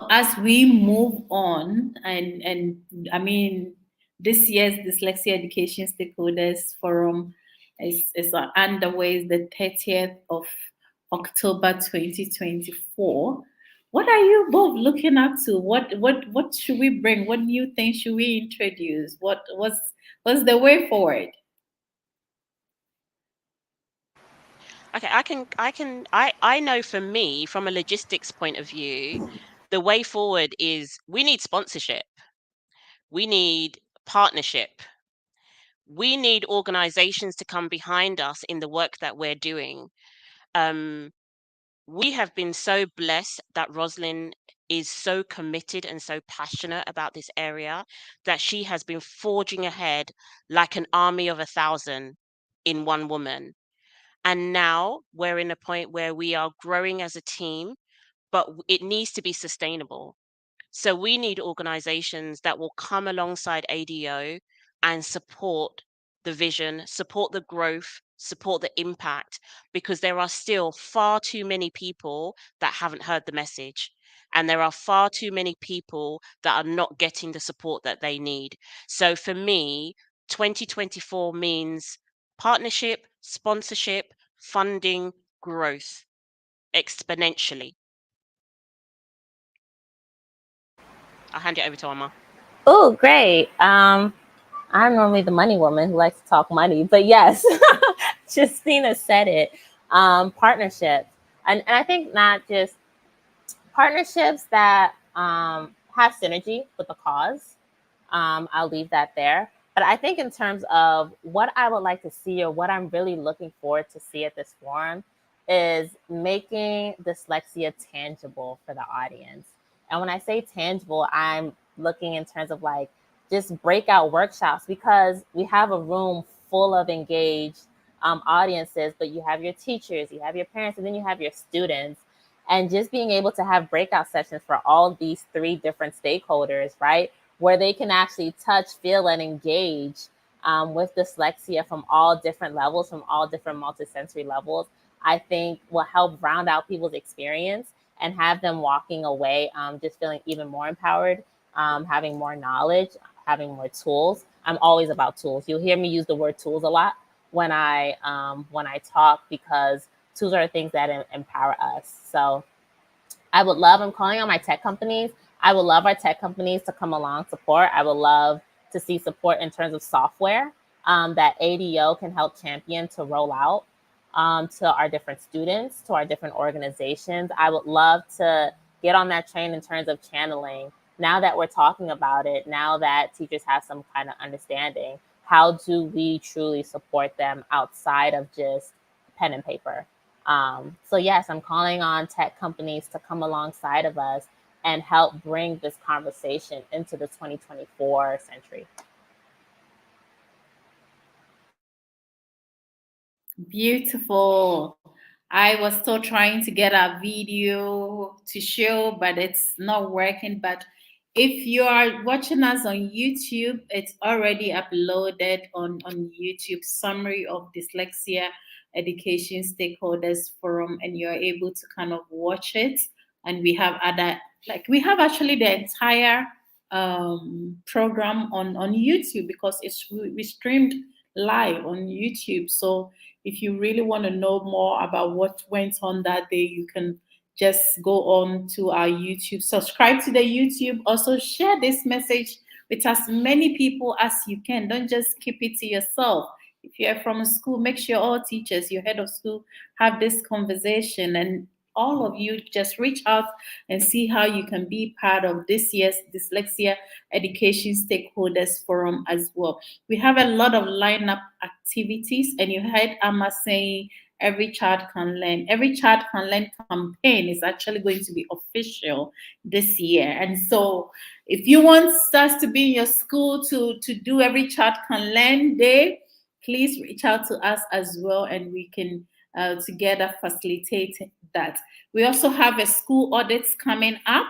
Speaker 1: As we move on, and I mean, this year's Dyslexia Education Stakeholders Forum is underway. Is the 30th of October 2024. What are you both looking up to? What should we bring? What new things should we introduce? What's the way forward?
Speaker 3: Okay, I know, for me, from a logistics point of view, the way forward is we need sponsorship. We need partnership. We need organizations to come behind us in the work that we're doing. We have been so blessed that Roslyn is so committed and so passionate about this area that she has been forging ahead like an army of 1,000 in one woman. And now we're in a point where we are growing as a team, but it needs to be sustainable. So we need organizations that will come alongside ADO and support the vision, support the growth, support the impact, because there are still far too many people that haven't heard the message. And there are far too many people that are not getting the support that they need. So for me, 2024 means partnership, sponsorship, funding, growth exponentially. I'll hand it over to Amma.
Speaker 2: Oh, great. I'm normally the money woman who likes to talk money, but yes, Justina said it. Partnerships. And I think not just partnerships that have synergy with the cause. I'll leave that there. But I think in terms of what I would like to see, or what I'm really looking forward to see at this forum, is making dyslexia tangible for the audience. And when I say tangible, I'm looking in terms of like just breakout workshops, because we have a room full of engaged audiences, but you have your teachers, you have your parents, and then you have your students. And just being able to have breakout sessions for all these three different stakeholders, right? Where they can actually touch, feel, and engage with dyslexia from all different levels, from all different multisensory levels, I think will help round out people's experience and have them walking away just feeling even more empowered, having more knowledge, having more tools. I'm always about tools. You'll hear me use the word tools a lot when I talk, because tools are things that empower us. So I'm calling on my tech companies. I would love our tech companies to come along, support. I would love to see support in terms of software that ADO can help champion to roll out to our different students, to our different organizations. I would love to get on that train in terms of channeling. Now that we're talking about it, now that teachers have some kind of understanding, how do we truly support them outside of just pen and paper? So yes, I'm calling on tech companies to come alongside of us and help bring this conversation into the 2024 century.
Speaker 1: Beautiful. I was still trying to get a video to show, but it's not working. But if you are watching us on YouTube, it's already uploaded on YouTube, summary of Dyslexia Education Stakeholders Forum, and you're able to kind of watch it. And we have other, like we have actually the entire program on YouTube, because we streamed live on YouTube. So if you really want to know more about what went on that day, you can just go on to our YouTube, subscribe to the YouTube, also share this message with as many people as you can. Don't just keep it to yourself. If you're from a school, make sure all teachers, your head of school, have this conversation, and all of you just reach out and see how you can be part of this year's Dyslexia Education Stakeholders Forum as well. We have a lot of lineup activities, and you heard Amma saying every child can learn. Every child can learn campaign is actually going to be official this year. And so if you want us to be in your school to do every child can learn day, please reach out to us as well, and we can together facilitate that. We also have a school audits coming up,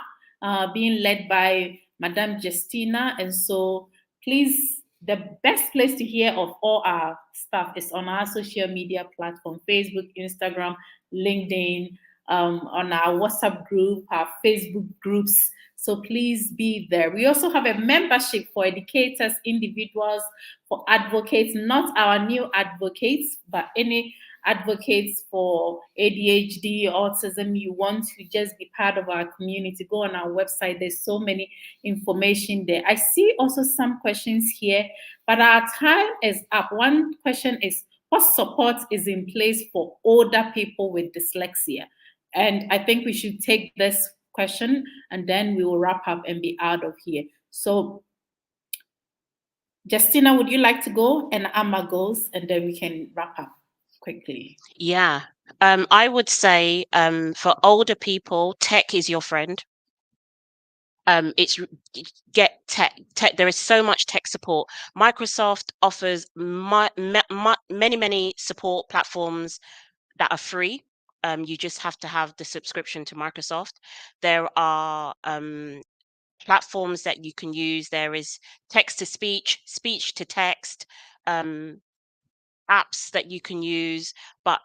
Speaker 1: being led by Madam Justina. And so please, the best place to hear of all our stuff is on our social media platform, Facebook, Instagram, LinkedIn, on our WhatsApp group, our Facebook groups. So please be there. We also have a membership for educators, individuals, for advocates, not our new advocates, but any advocates for ADHD, autism, you want to just be part of our community, go on our website. There's so many information there. I see also some questions here, but our time is up. One question is, what support is in place for older people with dyslexia? And I think we should take this question and then we will wrap up and be out of here. So Justina, would you like to go and Amma goes and then we can wrap up quickly?
Speaker 3: Yeah. I would say for older people, tech is your friend. It's get tech. There is so much tech support. Microsoft offers many support platforms that are free. You just have to have the subscription to Microsoft. There are platforms that you can use. There is text to speech, speech to text, apps that you can use, but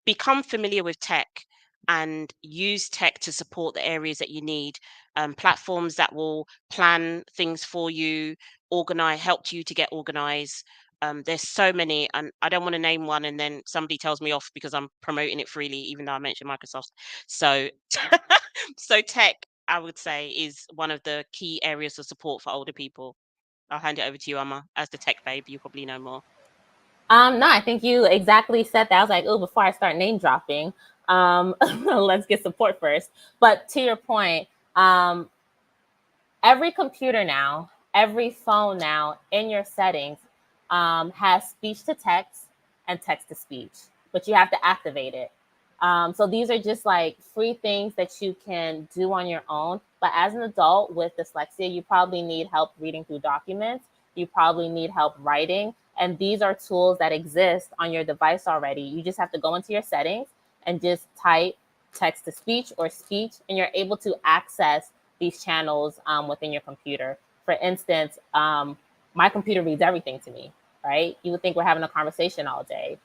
Speaker 3: become familiar with tech and use tech to support the areas that you need. Platforms that will plan things for you, organize, help you to get organized. There's so many, and I don't want to name one and then somebody tells me off because I'm promoting it freely, even though I mentioned Microsoft. So, so tech, I would say, is one of the key areas of support for older people. I'll hand it over to you, Emma, as the tech babe. You probably know more.
Speaker 2: No, I think you exactly said that. I was like, oh, before I start name dropping, let's get support first. But to your point, every computer now, every phone now in your settings has speech to text and text to speech, but you have to activate it. So these are just like free things that you can do on your own. But as an adult with dyslexia, you probably need help reading through documents. You probably need help writing. And these are tools that exist on your device already. You just have to go into your settings and just type text to speech or speech, and you're able to access these channels within your computer. For instance, my computer reads everything to me, right? You would think we're having a conversation all day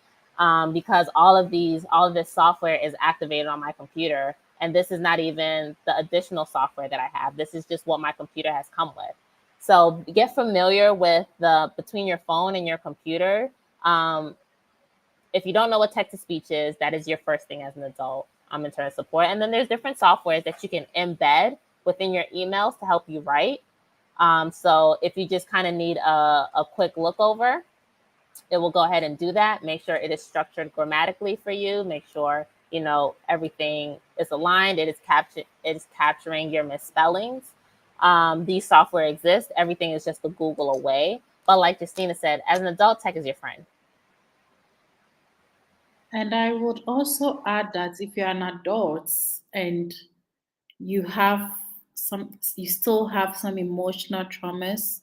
Speaker 2: because all of this software is activated on my computer. And this is not even the additional software that I have. This is just what my computer has come with. So get familiar with the between your phone and your computer. If you don't know what text to speech is, that is your first thing as an adult in terms of support. And then there's different softwares that you can embed within your emails to help you write. So if you just kind of need a quick look over, it will go ahead and do that. Make sure it is structured grammatically for you. Make sure everything is aligned. It is capturing your misspellings. These software exist. Everything is just a Google away. But like Justina said, as an adult, tech is your friend.
Speaker 1: And I would also add that if you're an adult and you have you still have some emotional traumas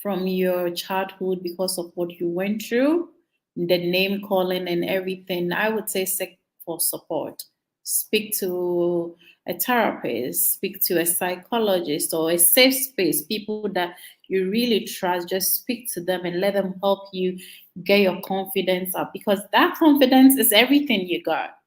Speaker 1: from your childhood because of what you went through, the name calling and everything, I would say seek for support. Speak to a therapist, speak to a psychologist or a safe space, people that you really trust. Just speak to them and let them help you get your confidence up because that confidence is everything you got.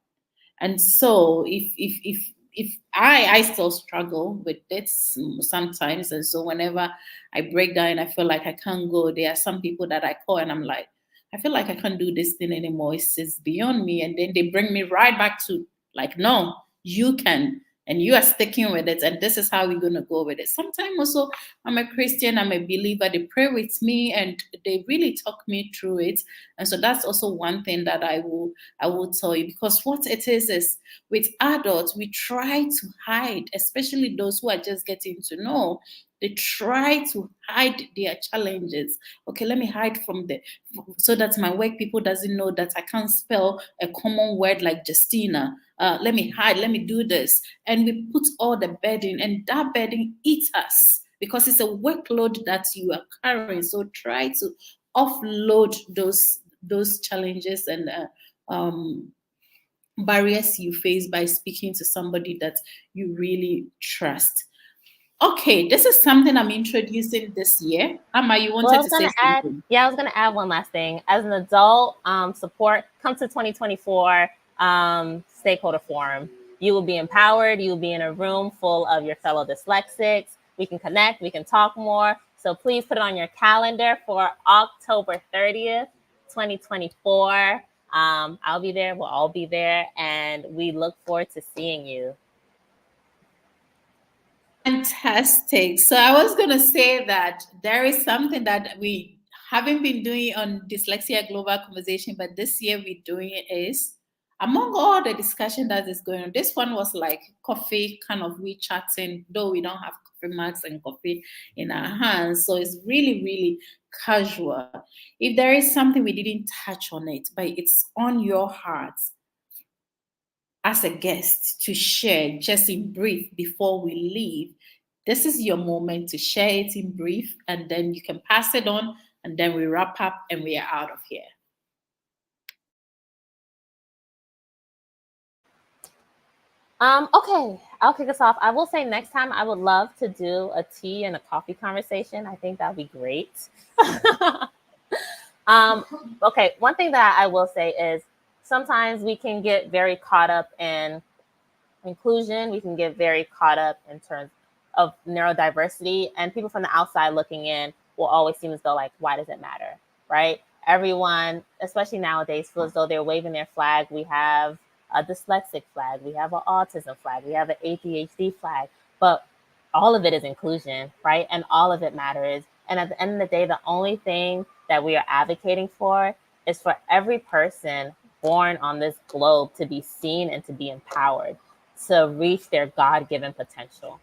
Speaker 1: And so if I still struggle with it sometimes, and so whenever I break down, I feel like I can't go. There are some people that I call and I'm like, I feel like I can't do this thing anymore. It's beyond me. And then they bring me right back to like, no, you can. And you are sticking with it. And this is how we're going to go with it. Sometimes also, I'm a Christian, I'm a believer. They pray with me and they really talk me through it. And so that's also one thing that I will tell you, because what it is with adults, we try to hide, especially those who are just getting to know. They try to hide their challenges. Okay, let me hide from the so that my work people doesn't know that I can't spell a common word like Justina. Let me hide. Let me do this, and we put all the burden, and that burden eats us because it's a workload that you are carrying. So try to offload those challenges and barriers you face by speaking to somebody that you really trust. Okay, this is something I'm introducing this year. Amma, you
Speaker 2: Well, I
Speaker 1: wanted
Speaker 2: was
Speaker 1: to say
Speaker 2: gonna add,
Speaker 1: something.
Speaker 2: yeah, I was gonna add one last thing. As an adult, support come to 2024 stakeholder forum. You will be empowered. You will be in a room full of your fellow dyslexics. We can connect. We can talk more. So please put it on your calendar for October 30th, 2024. I'll be there. We'll all be there, and we look forward to seeing you.
Speaker 1: Fantastic. So I was going to say that there is something that we haven't been doing on Dyslexia Global Conversation, but this year we're doing it is among all the discussion that is going on. This one was like coffee, kind of we chatting, though we don't have coffee mugs and coffee in our hands. So it's really, really casual. If there is something we didn't touch on it, but it's on your heart as a guest to share just in brief before we leave, this is your moment to share it in brief, and then you can pass it on, and then we wrap up and we are out of here.
Speaker 2: Okay, I'll kick us off. I will say next time I would love to do a tea and a coffee conversation. I think that'd be great. Okay, one thing that I will say is sometimes we can get very caught up in inclusion. We can get very caught up in terms of neurodiversity, and people from the outside looking in will always seem as though like, why does it matter, right? Everyone, especially nowadays, feels as though they're waving their flag. We have a dyslexic flag, we have an autism flag, we have an ADHD flag, but all of it is inclusion, right? And all of it matters. And at the end of the day, the only thing that we are advocating for is for every person born on this globe to be seen and to be empowered, to reach their God given potential.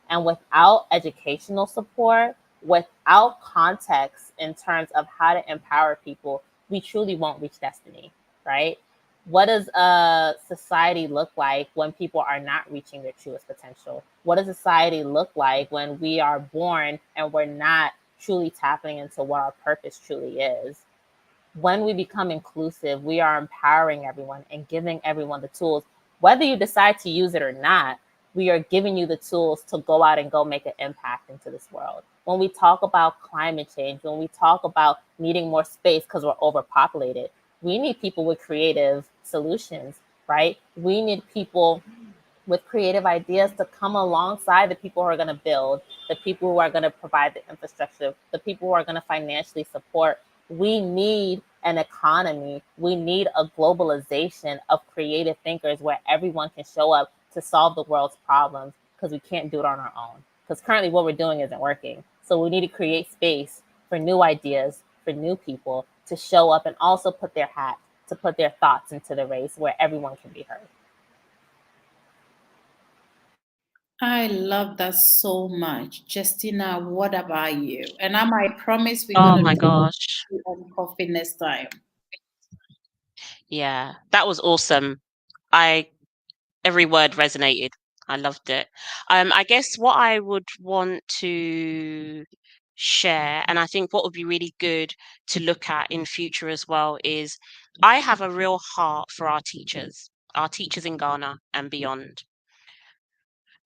Speaker 2: And without educational support, without context in terms of how to empower people, we truly won't reach destiny, right? What does a society look like when people are not reaching their truest potential? What does society look like when we are born and we're not truly tapping into what our purpose truly is? When we become inclusive, we are empowering everyone and giving everyone the tools. Whether you decide to use it or not, we are giving you the tools to go out and go make an impact into this world. When we talk about climate change, when we talk about needing more space because we're overpopulated, we need people with creative solutions, right? We need people with creative ideas to come alongside the people who are going to build, the people who are going to provide the infrastructure, the people who are going to financially support. We need an economy. We need a globalization of creative thinkers where everyone can show up to solve the world's problems, because we can't do it on our own. Because currently what we're doing isn't working. So we need to create space for new ideas, for new people to show up and also put their hat, to put their thoughts into the race where everyone can be heard.
Speaker 1: I love that so much. Justina, what about you? And I promise we're
Speaker 3: Oh
Speaker 1: going
Speaker 3: my
Speaker 1: to do
Speaker 3: gosh.
Speaker 1: it on coffee next time.
Speaker 3: Yeah, that was awesome. I Every word resonated. I loved it. I guess what I would want to share, and I think what would be really good to look at in future as well, is I have a real heart for our teachers in Ghana and beyond.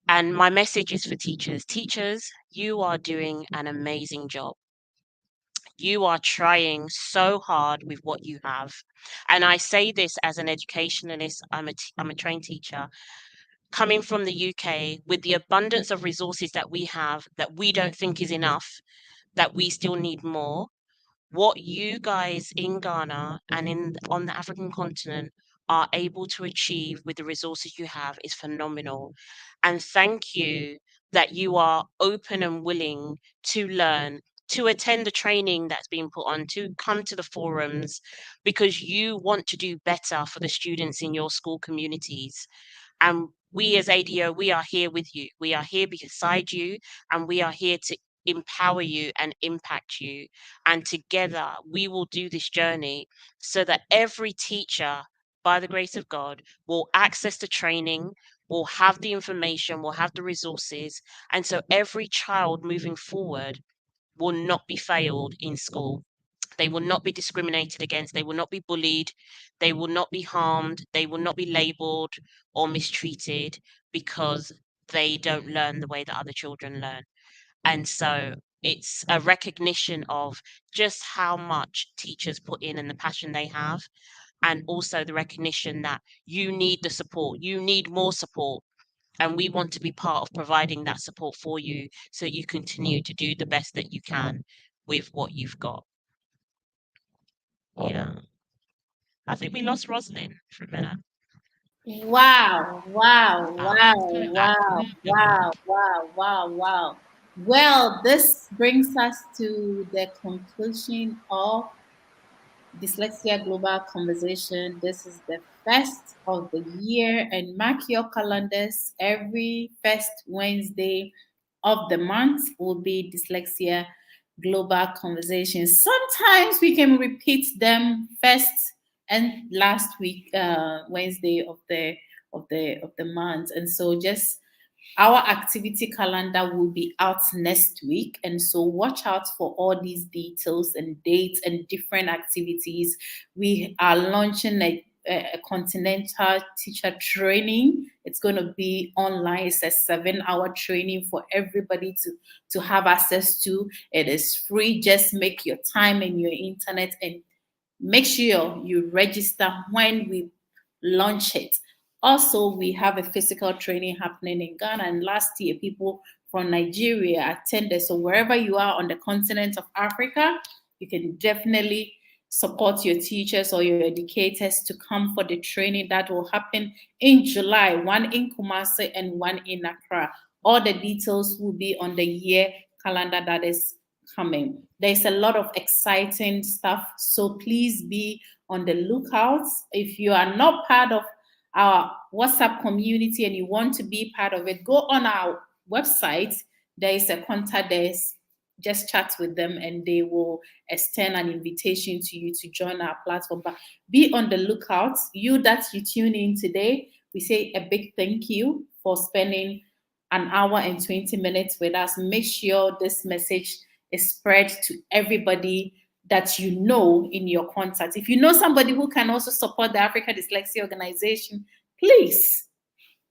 Speaker 3: And my message is for teachers. Teachers, you are doing an amazing job. You are trying so hard with what you have. And I say this as an educationalist, I'm a trained teacher coming from the UK with the abundance of resources that we have that we don't think is enough, that we still need more. What you guys in Ghana and in on the African continent are able to achieve with the resources you have is phenomenal. And thank you that you are open and willing to learn, to attend the training that's being put on, to come to the forums, because you want to do better for the students in your school communities. And we as ADO, we are here with you. We are here beside you, and we are here to empower you and impact you. And together we will do this journey so that every teacher, by the grace of God, will access the training, will have the information, will have the resources. And so every child moving forward will not be failed in school. They will not be discriminated against. They will not be bullied. They will not be harmed. They will not be labeled or mistreated because they don't learn the way that other children learn. And so it's a recognition of just how much teachers put in and the passion they have, and also the recognition that you need the support, you need more support, and we want to be part of providing that support for you so you continue to do the best that you can with what you've got. Yeah. I think we lost Rosalind for a minute.
Speaker 1: Wow, wow,
Speaker 3: Oh, she's
Speaker 1: wow,
Speaker 3: coming back.
Speaker 1: wow, wow, wow, wow, wow. Well, this brings us to the conclusion of Dyslexia Global Conversation. This is the first of the year, and mark your calendars. Every first Wednesday of the month will be Dyslexia Global Conversations. Sometimes we can repeat them first and last week, Wednesday of the month, and so just our activity calendar will be out next week. And so watch out for all these details and dates and different activities. We are launching a continental teacher training. It's going to be online. It's a 7-hour training for everybody to have access to. It is free. Just make your time and your internet, and make sure you register when we launch it. Also, we have a physical training happening in Ghana, and last year people from Nigeria attended. So wherever you are on the continent of Africa, you can definitely support your teachers or your educators to come for the training that will happen in July, one in Kumasi and one in Accra. All the details will be on the year calendar that is coming. There's a lot of exciting stuff, so please be on the lookout. If you are not part of our WhatsApp community and you want to be part of it, go on our website. There is a contact there. Just chat with them and they will extend an invitation to you to join our platform. But be on the lookout. You that you tune in today, we say a big thank you for spending an hour and 20 minutes with us. Make sure this message is spread to everybody that you know in your contacts. If you know somebody who can also support the Africa Dyslexia Organization, please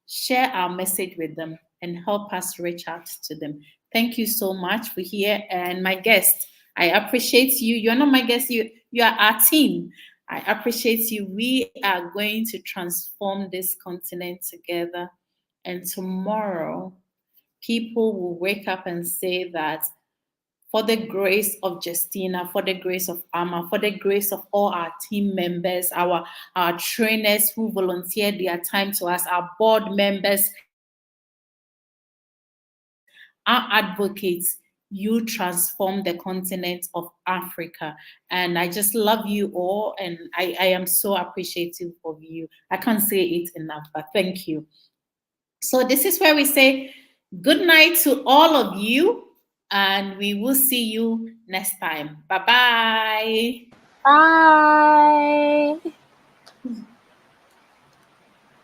Speaker 1: share our message with them and help us reach out to them. Thank you so much for here. And my guest, I appreciate you. You're not my guest, you are our team. I appreciate you. We are going to transform this continent together. And tomorrow, people will wake up and say that for the grace of Justina, for the grace of Amma, for the grace of all our team members, our trainers who volunteered their time to us, our board members, our advocates, you transform the continent of Africa. And I just love you all. And I am so appreciative of you. I can't say it enough, but thank you. So this is where we say good night to all of you, and we will see you next time. Bye-bye.
Speaker 2: Bye.